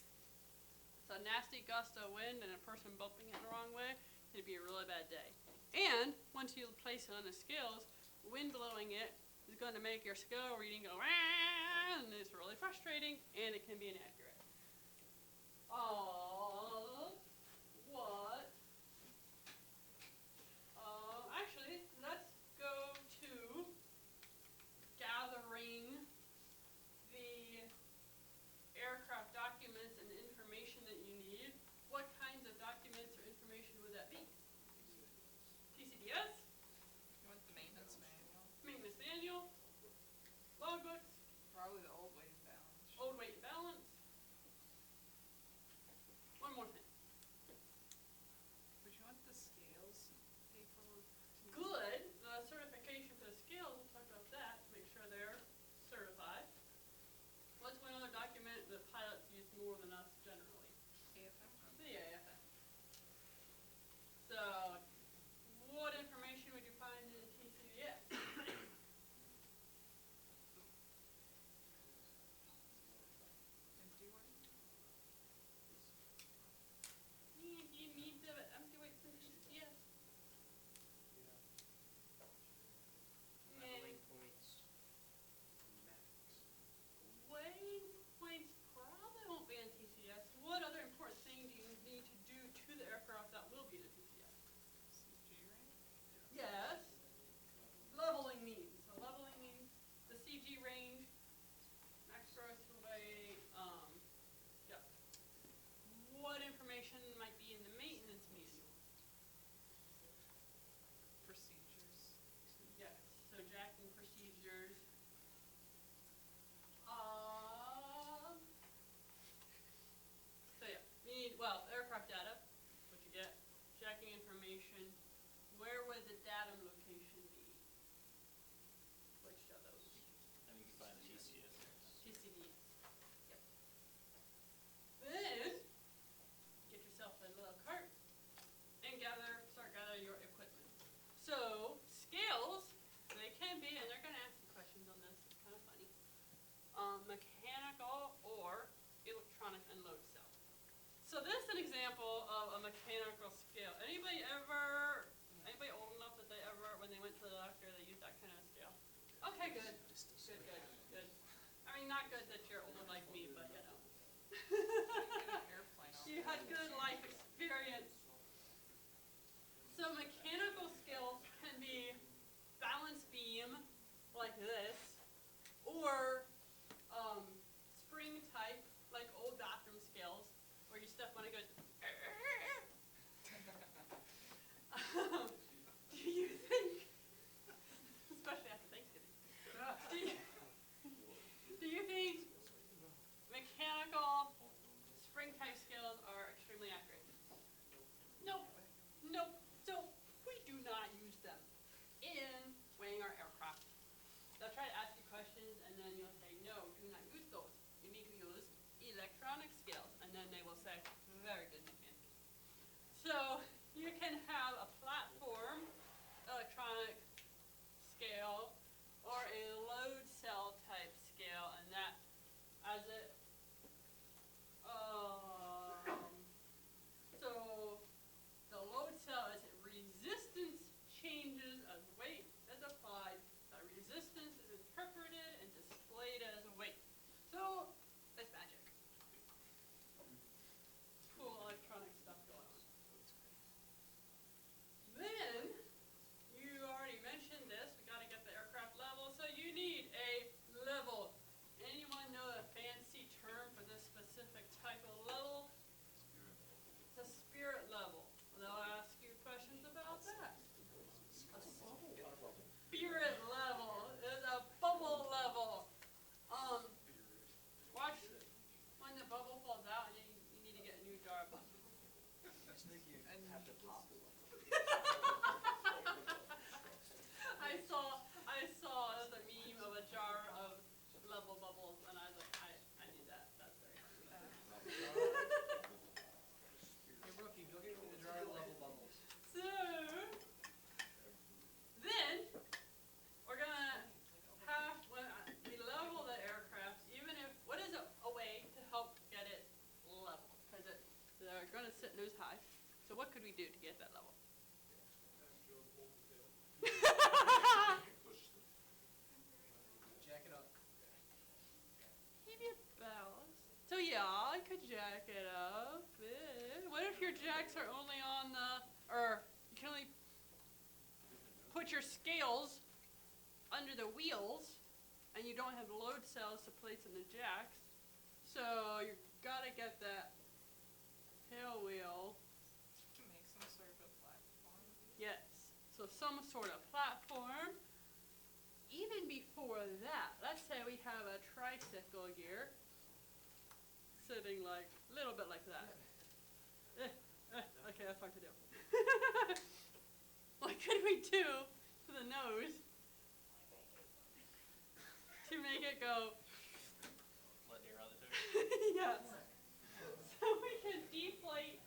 It's a nasty gust of wind and a person bumping it the wrong way, it'd be a really bad day. And once you place it on the scales, wind blowing it is going to make your scale reading go "Wah," and it's really frustrating and it can be inaccurate. What? Actually, let's go to gathering the aircraft documents and information that you need. What kinds of documents or information would that be? TCDS, You want the maintenance manual? maintenance manual, logbooks, Probably the old weight and balance. old weight and balance. One more thing. Would you want the scales paperwork? Good. The certification for the scales, we'll talk about that to make sure they're certified. What's one other document that pilots use more than us generally? AFM? The AFM. So, what information would you find in TCDS? Empty weight? You need the empty weights in TCDS. Leveling points, max. Weighing points probably won't be in TCDS. What other important thing do you need to do to the aircraft that will be in TCDS? CG range? Yes. Leveling means. So leveling means the CG range, max gross weight, yep. What information might be in the maintenance manual? Procedures. Yes. So jacking procedures. So yeah, you need, well, aircraft data, what you get, jacking information. Where would the datum location be? Which of those? I mean, you can find the TCS. TCDs. Yep. Then, get yourself a little cart and start gathering your equipment. So, scales, they can be, and they're gonna ask you questions on this, it's kinda funny. Mechanical or electronic unload cell. So this is an example of a mechanical scale. Anybody old enough that they ever, when they went to the doctor, they used that kind of scale? Okay, good. Good. I mean, not good that you're old like me, but you know. Get an airplane over You had good life experience. So mechanical scales can be balance beam, like this, or spring type, like old bathroom scales, where you step on it goes. Do you think, especially after Thanksgiving, do you think mechanical think you have to pop it. I saw the meme of a jar of level bubbles, and I was like, I need that. That's very funny. Hey, rookie, go get me the jar of level bubbles. So then we're gonna have when we level the aircraft, even if what is a way to help get it level? Because they're gonna sit nose high. So what could we do to get that level? Jack it up. Maybe a balance. So yeah, I could jack it up. What if your jacks are only on or you can only put your scales under the wheels, and you don't have load cells to place in the jacks. So you gotta get that tail wheel. Make some sort of a platform. Yes. So some sort of platform. Even before that, let's say we have a tricycle gear sitting like a little bit like that. Okay, that's hard to do. What could we do to the nose to make it go? Let air out of the tube. Yes. So we can deflate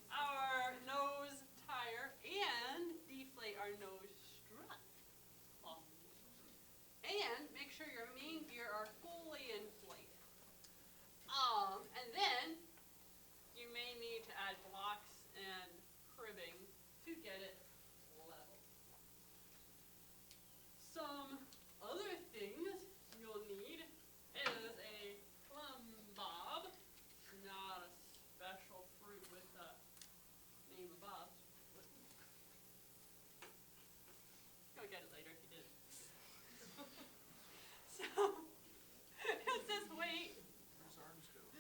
our nose tire and deflate our nose strut. And make sure your main gear are fully inflated. And then you may need to add blocks and cribbing to get it level. Some other things you'll need is a plumb bob, not a special fruit with the name of Bob. Go get it later if you did. So it's this weight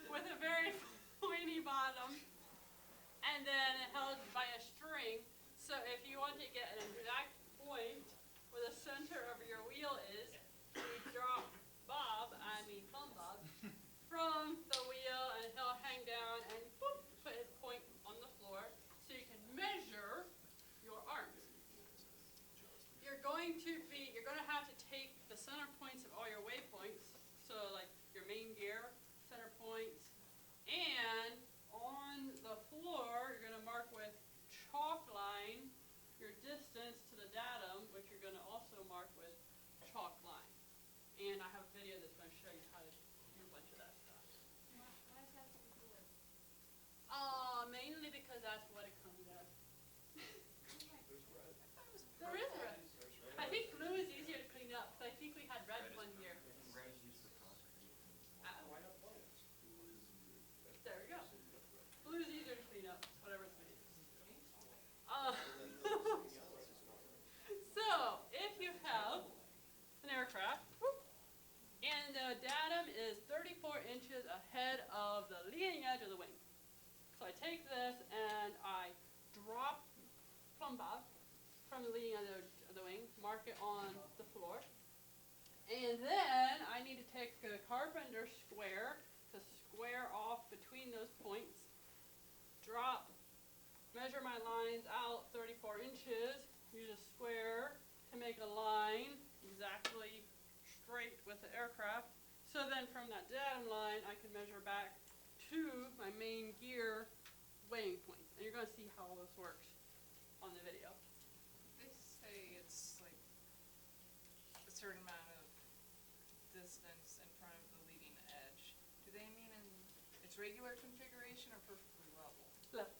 with a very pointy bottom, and then held by a string. So if you want to get an exact point where the center of your wheel is, you drop Plumb Bob, from the wheel, and he'll hang down and boop, put his point on the floor, so you can measure your arms. You're going to have to take the center points of all your waypoints, so like your main gear, center points, and on the floor, you're going to mark with chalk line your distance to the datum, which you're going to also mark with chalk line. And I have a video that's going to show you how to do a bunch of that stuff. Why does that have to be blue? Mainly because that's what it comes as. There is red. I think blue is easier to clean up, because I think we had red one year. Red is used for concrete. There we go. Blue is easier to clean up, whatever it's made. So, if you have an aircraft, and the datum is 34 inches ahead of the leading edge of the wing. So I take this and I drop Plumb Bob from the leading edge of the wing, mark it on the floor, and then I need to take a carpenter square to square off between those points, drop, measure my lines out 34 inches, use a square to make a line exactly straight with the aircraft. So then from that datum line, I can measure back to my main gear weighing point. And you're going to see how all this works on the video. They say it's like a certain amount of distance in front of the leading edge. Do they mean in its regular configuration or perfectly level? Level.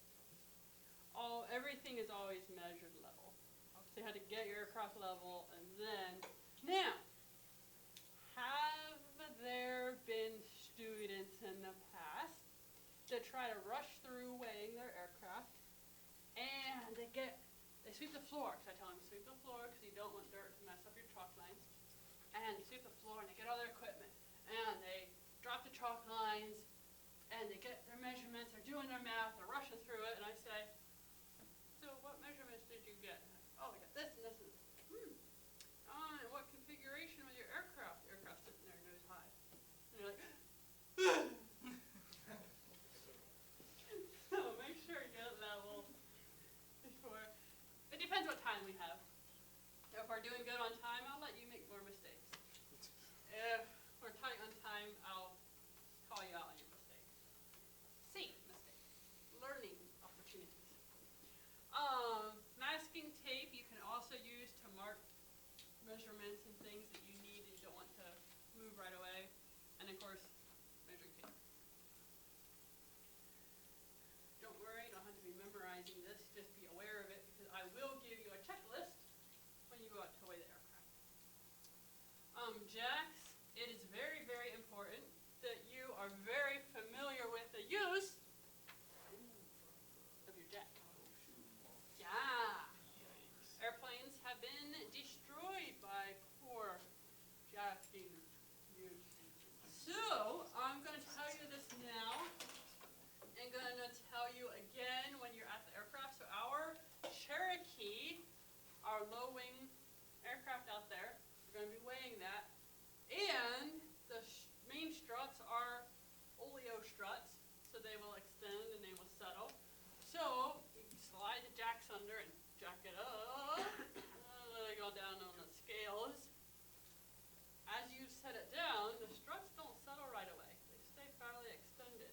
Everything is always measured level. So you had to get your aircraft level, and then, now, have there been students in the past that try to rush through weighing their aircraft, and they sweep the floor, because I tell them sweep the floor because you don't want dirt to mess up your chalk lines, and they sweep the floor and they get all their equipment, and they drop the chalk lines, and they get their measurements, they're doing their math, they're rushing through it, and I say, so what measurements did you get? Oh, I got this and this and this. And what configuration was your aircraft? The aircraft's sitting there nose high. And you're like, so make sure you get it level doing good on time, I'll let you make more mistakes. If we're tight on time, I'll call you out on your mistakes. Safe mistakes. Learning opportunities. Masking tape you can also use to mark measurements and things that you need that you don't want to move right away. And of course, measuring tape. Don't worry, you don't have to be memorizing this, just be aware of it because I will give you a checklist when you go out to weigh the aircraft. Jacks, it is very, very important that you are very familiar with the use of your jack. Yeah. Airplanes have been destroyed by poor jacking use. So, I'm going to tell you this now. I'm going to tell you again when you're at the aircraft. So our Cherokee, our low-wing aircraft out there, we're going to be weighing that. And the main struts are oleo struts, so they will extend and they will settle. So you can slide the jacks under and jack it up, let it go down on the scales. As you set it down, the struts don't settle right away. They stay fairly extended.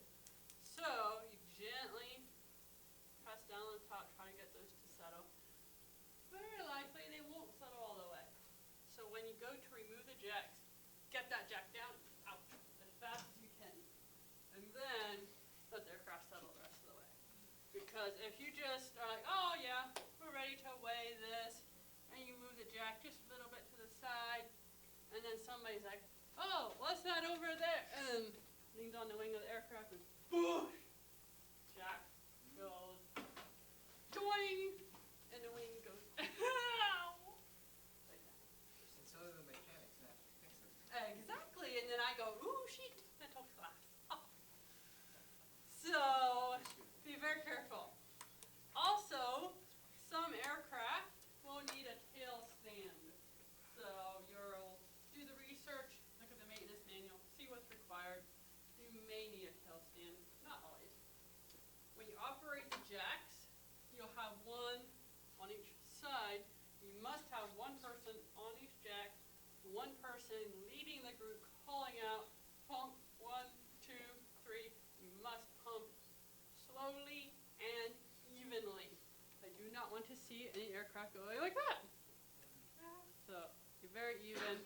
So you gently press down on top, try to get those to settle. Very likely they won't settle all the way. So when you go to remove the jacks, get that jack down, out, as fast as you can. And then let the aircraft settle the rest of the way. Because if you just are like, oh yeah, we're ready to weigh this, and you move the jack just a little bit to the side, and then somebody's like, oh, what's that over there? And leans on the wing of the aircraft and boosh! Jack goes doing, and the wing goes like that. And so do the mechanics have to fix it. Exactly, and then I go, ooh, shit, that took glass. Oh. So, be very careful. Also, some aircraft will need a tail stand. So, you'll do the research, look at the maintenance manual, see what's required. You may need a tail stand, not always. When you operate the jacks, you'll have one on each side. You must have one person on each jack, one person leading the group, calling out, pump, 1, 2, 3. You must pump slowly and evenly. I do not want to see any aircraft going like that. So, you're very even,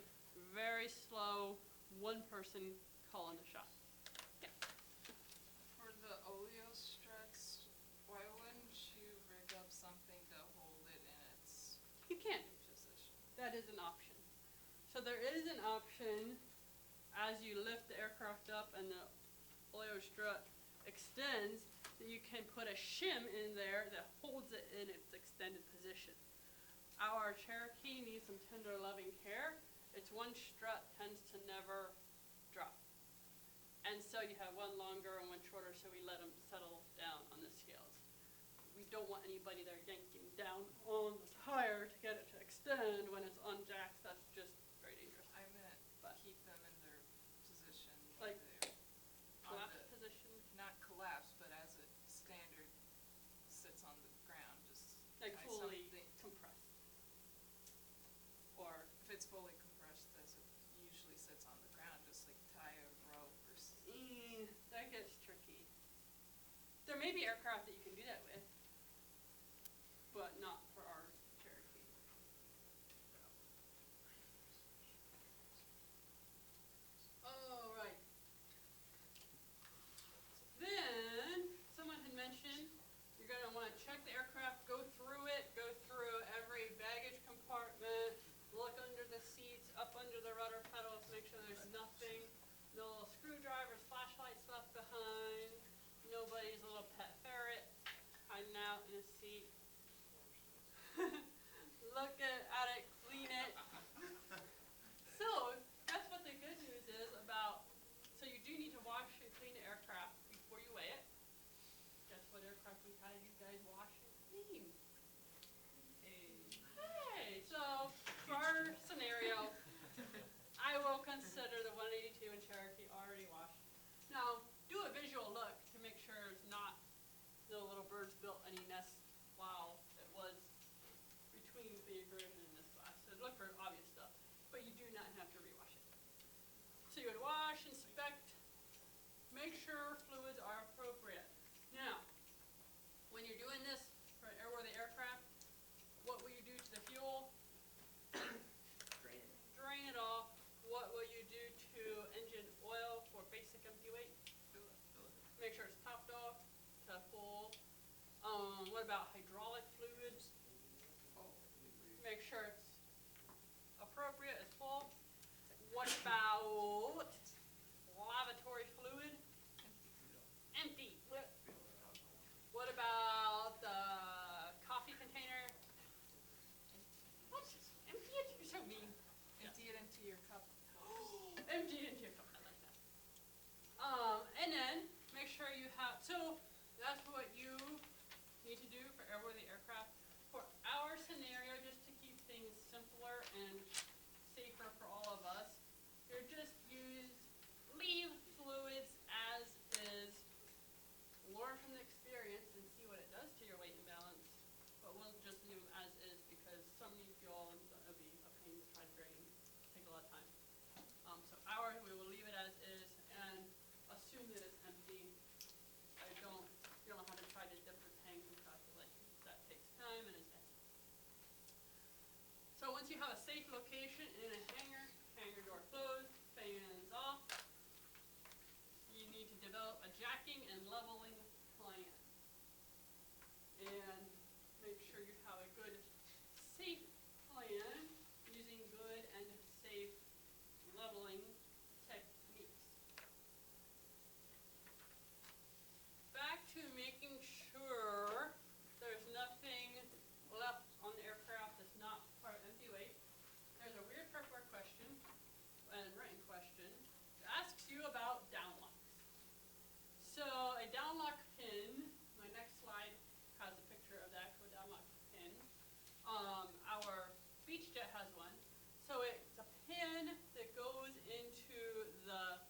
very slow, one person calling the shot. Yeah. For the oleo struts, why wouldn't you rig up something to hold it in its You can. position? That is an option. So there is an option as you lift the aircraft up and the oleo strut extends that you can put a shim in there that holds it in its extended position. Our Cherokee needs some tender loving care. Its one strut tends to never drop. And so you have one longer and one shorter, so we let them settle down on the scales. We don't want anybody there yanking down on the tire to get it to extend when it's on jacks. That's just very dangerous. I meant But- keep them in their position. Like where they're on collapse the- position, Not collapse, but as it standard sits on the ground, just like tie fully something. compressed. Or If it's fully compressed as it usually sits on the ground, just like tie a rope or that gets tricky. There may be aircraft that you can do that with, but not for our Cherokee. Oh, right. Then, someone had mentioned you're going to want to check the aircraft, go through every baggage compartment, look under the seats, up under the rudder pedals, make sure there's nothing, no little screwdrivers, flashlights left behind, nobody's little pet ferret hiding out in a seat. Look at it, clean it. So, that's what the good news is about, so you do need to wash and clean the aircraft before you weigh it. Guess what aircraft we had you guys wash and clean? Hey, so for our scenario, I will consider the 182 and Cherokee already washed. Now, do a visual look to make sure it's not no little birds built any nests while it was between the immersion and this class. So look for obvious stuff, but you do not have to rewash it. So you would wash, inspect, make sure fluids are appropriate. Now, when you're doing this for an airworthy aircraft, what will you do to the fuel? Drain it. Drain it off. What will you do to engine oil for basic empty weight? Make sure it's topped off to full. What about hydraulic fluids? Make sure it's appropriate, it's full. What about lavatory fluid? Empty. What about the coffee container? What? Empty it? You're so mean. Empty it into your cup. Empty it into your cup. I like that. And then make sure you have. So that's what you need to do for airworthy aircraft. For our scenario, just to keep things simpler and safer for all of us, you're just leave fluids as is. Learn from the experience and see what it does to your weight and balance. But we'll just leave them as is because some need fuel and it'll be a pain to try to drain. Take a lot of time. So ours, we will leave it as is and assume that it's empty. You don't have to try to dip the tank and calculate. That takes time and is messy. So once you have a safe location in a hangar door closed, fans off, you need to develop a jacking and leveling plan. And make sure you have a good, safe plan using good and safe leveling techniques. Back to making sure there's nothing left on the aircraft that's not part of empty weight. There's a weird prep work question and written question that asks you about downlocks. So a downlock pin, my next slide has a picture of the actual downlock pin. Our beach jet has one. So it's a pin that goes into the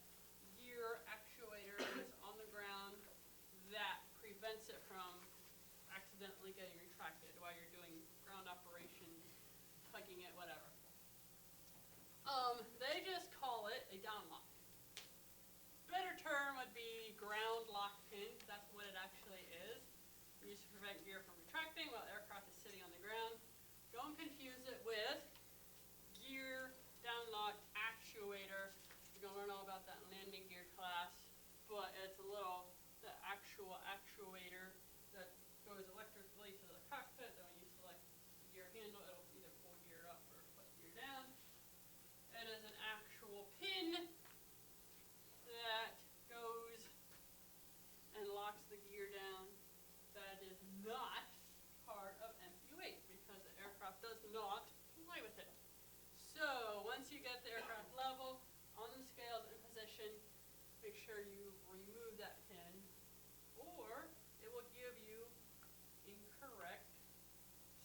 gear actuator that's on the ground that prevents it from accidentally getting retracted while you're doing ground operations, tugging it, whatever. They just call it a down lock. Better term would be ground lock pin, because that's what it actually is. Used to prevent gear from retracting while the aircraft is sitting on the ground. Don't confuse it with gear down lock actuator. You're going to learn all about that in landing gear class, but it's the actual actuator that goes electrically to the cockpit. Then when you select the gear handle, it'll either pull gear up or put gear down. It is an actual pin that goes and locks the gear down. That is not part of empty weight because the aircraft does not fly with it. So once you get the aircraft level, on the scales in position, make sure you remove that pin or it will give you incorrect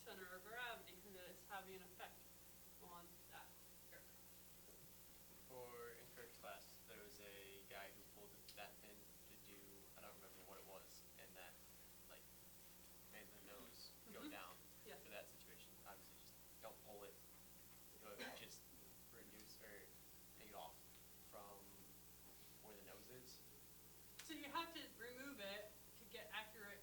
center of gravity because it's having an effect on that aircraft. For incorrect class, there was a guy who pulled that pin to do, I don't remember what it was, and that like made the nose go down Yeah. for that situation. Obviously, just don't pull it. Just reduce or take it off from where the nose is. So you have to remove it to get accurate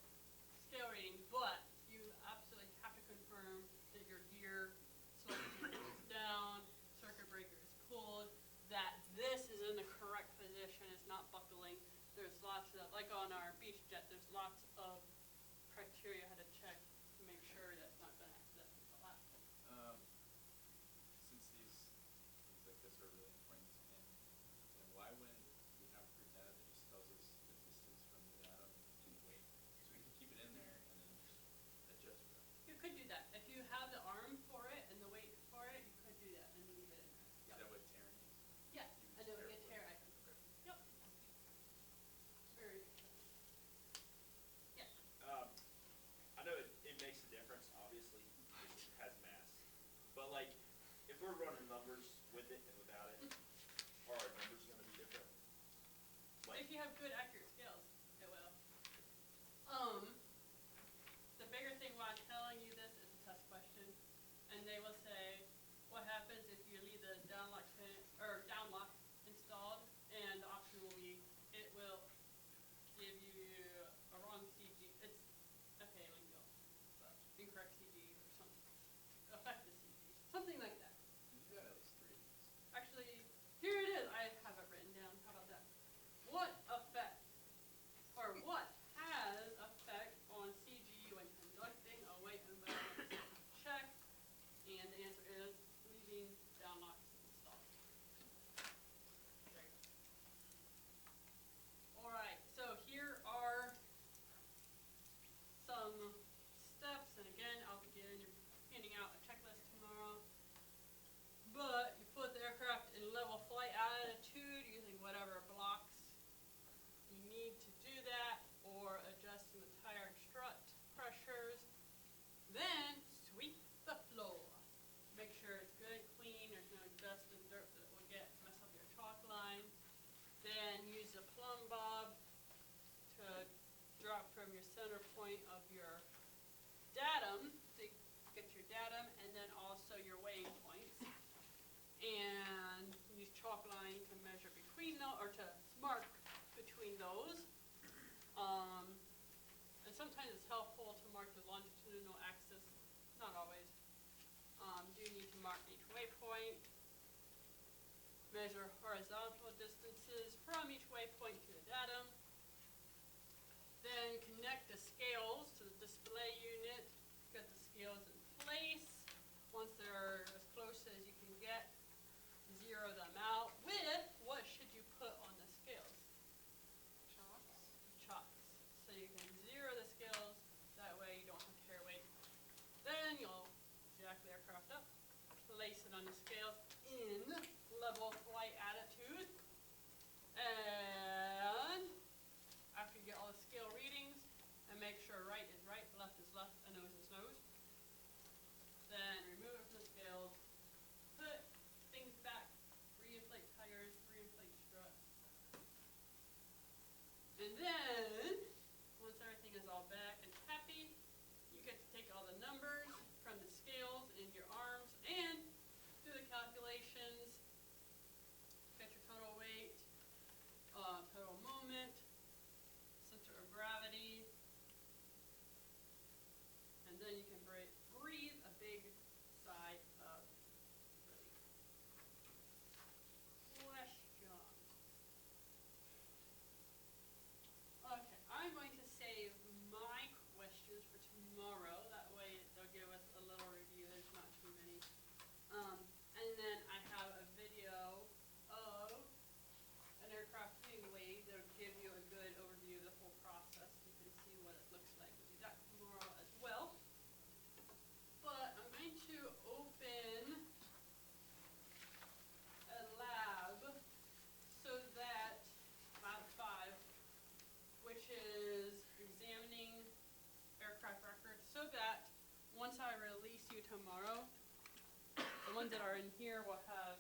scale reading, but you absolutely have to confirm that your gear selection is down, circuit breaker is pulled, that this is in the correct position, it's not buckling. There's lots of, like on our beach jet, there's lots of criteria how to check to make sure that it's not going to accidentally collapse. Since these things like this are really important, and why when we have free data that just tells us the distance from the datum to the weight, so we can keep it in there and then just adjust for that. You could do that. If you have the arm for it and the weight for it, you could do that and leave it in there. Is Yep. that what tearing is? Yes, You and just it would tear get it tear away. items. Okay. Yep. Very good. Yes. I know it makes a difference, obviously, because it has mass. But like, if we're running numbers with it and without it, are our numbers gonna be different? Like, If you have good accurate scales, it will. The bigger thing while I'm telling you this is a test question, and they will say, what waypoint of your datum, so you get your datum and then also your weighing points. And use chalk line to measure between those, or to mark between those. And sometimes it's helpful to mark the longitudinal axis, not always. Do need to mark each waypoint. Measure horizontal distances from each waypoint to the datum. Then connect the scales to the display unit. Get the scales in place. Once they're as close as you can get, zero them out with, what should you put on the scales? Chalks. So you can zero the scales, that way you don't have to carry weight. Then you'll jack the aircraft up, place it on the scales in level flight attitude, and after you get all the scale readings, and make sure right is right, left is left, and nose is nose, then remove it from the scales, put things back, reinflate tires, reinflate strut. And then, once everything is all back and happy, you get to take all the numbers from the scales in your arms and do the calculations, get your total weight, total moment, center of gravity, and then you can breathe a big sigh of relief. Question. Okay, I'm going to save my questions for tomorrow. That way they'll give us a little review. There's not too many. And then I have a video of an aircraft being weighed that'll give you a good overview of the whole process. You can see what it looks like. We'll do that tomorrow as well. But I'm going to open a lab so that lab 5, which is examining aircraft records, so that once I release you tomorrow, the ones that are in here will have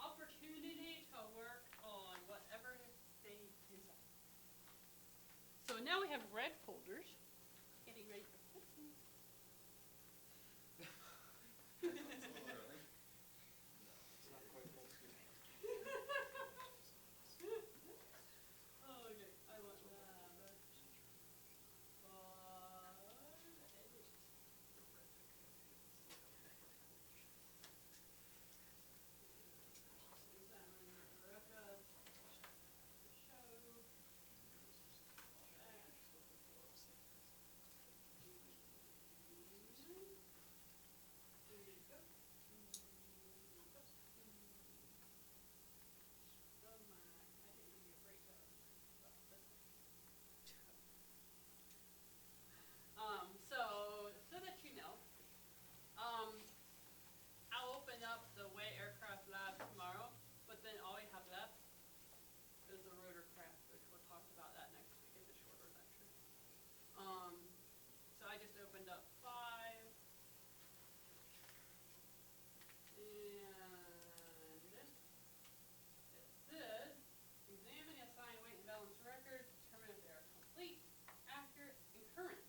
opportunity to work on whatever they desire. So now we have red folders, getting ready for Christmas. It's a little early. It's not quite Thanksgiving. Oh, okay, I want lab 5 edit. Examine record, show, back. There you go. Oh my, I didn't give you a breakout. This one. So that you know, I'll open up the Way Aircraft Lab tomorrow, but then all we have left is the rotorcraft, which we'll talk about that next week in the shorter lecture. So I just opened up 5, and it says, examine and assign weight and balance records, determine if they are complete, accurate, and current.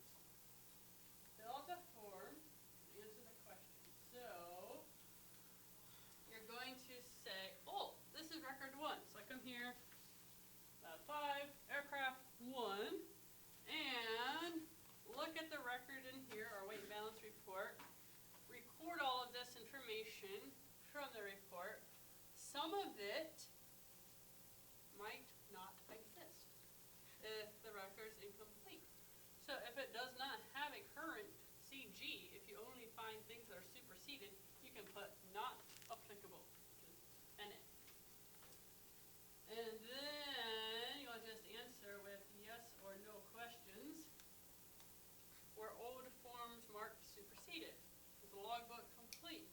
Fill out the form and answer the question. So, you're going to say, oh, this is record 1. So I come here, lab 5, aircraft 1, and look at the record in here, our weight and balance report. Record all of this information from the report. Some of it might not exist if the record's incomplete. So if it does not have a current CG, if you only find things that are superseded, you can put not applicable, just NA. And then you'll just answer with yes or no questions. Were old forms marked superseded? Was the logbook complete?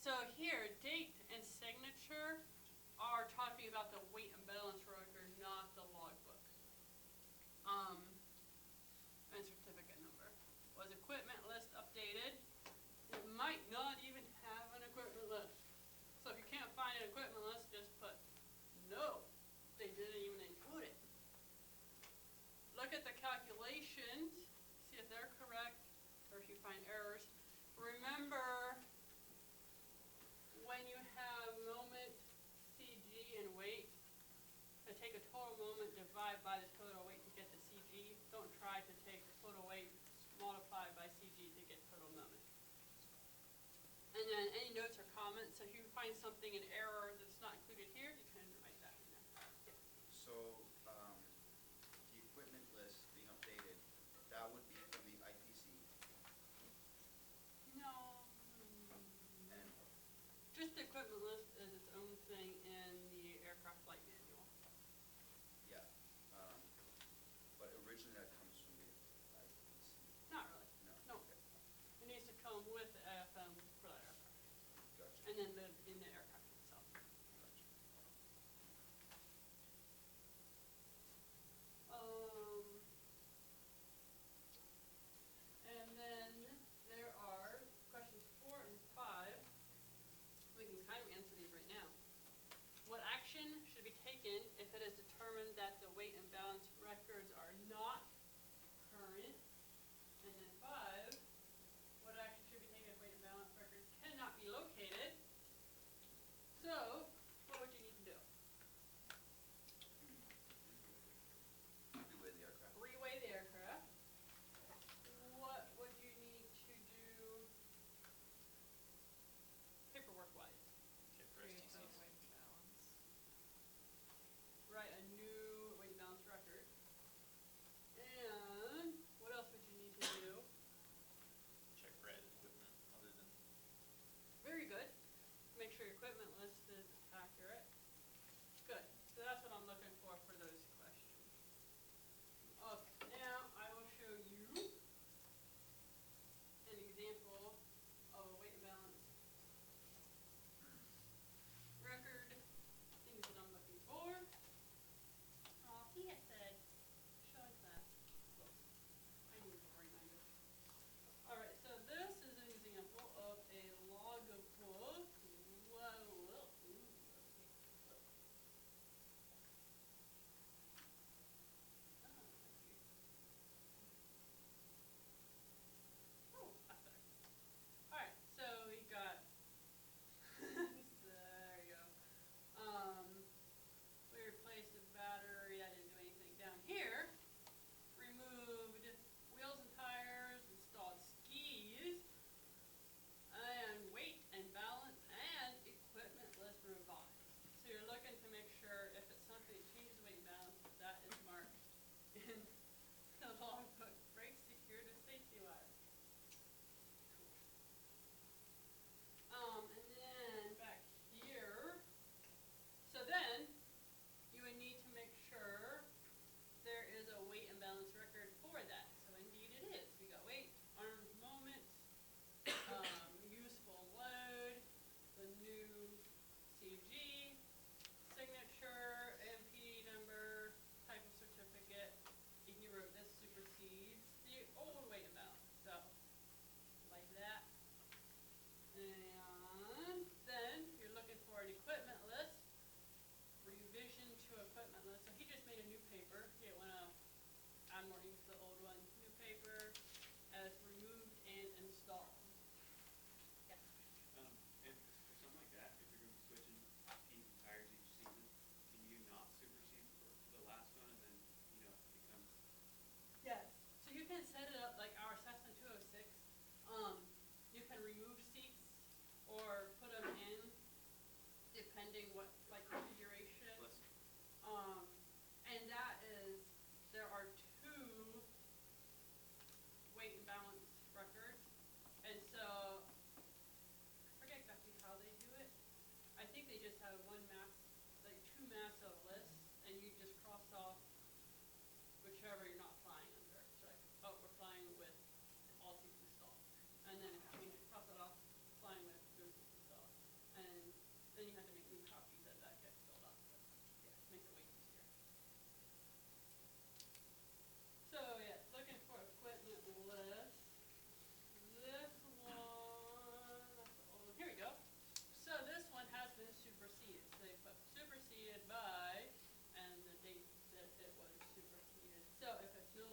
So here, date and signature are talking about the weight and balance record, not the logbook. And certificate number. Was equipment list updated? It might not even have an equipment list. So if you can't find an equipment list, just put no. They didn't even include it. Look look at the calculations, see if they're correct, or if you find errors. Remember, when you have moment, CG, and weight, to take a total moment, divide by the total weight to get the CG. Don't try to take total weight multiplied by CG to get total moment. And then any notes or comments, so if you find something in error that's not included here, you can write that in there. Yeah. So, the equipment list being updated, that would be from the IPC. No. And Just the equipment list is its own thing in the aircraft flight manual. yeah, but originally that comes from the IPC. Not really. No. No. Okay. It needs to come with the AFM for that aircraft. Gotcha. And then live in the aircraft itself. Gotcha. And then there are questions 4 and 5. We can kind of answer these right now. What action should be taken if it is determined that the weight and balance records are not current? And then 5, what action should be taken if weight and balance records cannot be located? So, what would you need to do? Reweigh the aircraft. Reweigh the aircraft. What would you need to do paperwork-wise? Get Create first a TCs. weight and balance. Write a new weight and balance record. And what else would you need to do? Check for added equipment other than Very good. Make sure your equipment list is accurate. Good. So that's what I'm looking for those questions. Okay, now I will show you an example of a weight and balance record, things that I'm looking for. Oh, he had said, show in class. Whoops. I need a reminder. Alright, so this is an example of a logbook. Oh, that's better. Alright, so we got there you go. We replaced the battery, that didn't do anything. Down here, removed wheels and tires, installed skis, and weight and balance, and equipment list revised. So you're looking to make sure if it's something that changes weight and balance, that is marked in the logbook. Brakes secured with safety wire. Cool. And then back here, so then you would need to make sure there is a weight and balance record for that. So indeed it is. We got weight, arms, moments, useful load, the new CG, signature, MP number, type of certificate. And you wrote this supersedes the old weight and balance. So, like that. And then you're looking for an equipment list, revision to equipment list. So he just made a new paper. He didn't want to add more ink to the old one. New paper as removed and installed. Yeah. And for something like that, if you're gonna be switching paint and tires each season, can you not supersede the last one and then, it becomes, Yes. So you can set it up like our Cessna 206. You can remove seats or put them in, depending what like configuration. let's, And that is, there are 2 weight and balance records. And so, I forget exactly how they do it. I think they just have one mass, like 2 massive lists, and you just cross off whichever you're not flying under. So like, oh, we're flying with all seats installed. And then cross it off, flying with no seats installed. And then you have to make new copies as that gets filled up. But yeah, makes it way easier. So yeah, looking for equipment list. This one, that's the old one. Here we go. So this one has been superseded. So they put superseded by, and the date that it was superseded. So if it's no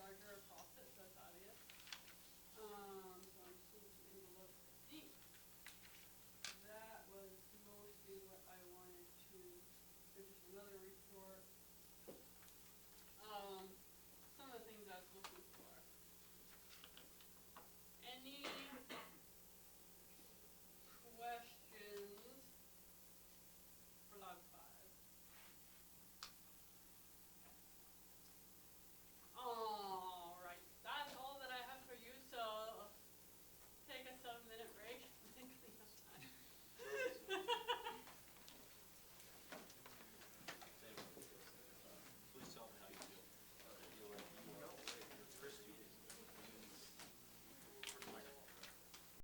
larger faucet, so that's obvious. So I'm just going to take a look. I think that was mostly what I wanted to, there's just another report. Some of the things I was looking for. Any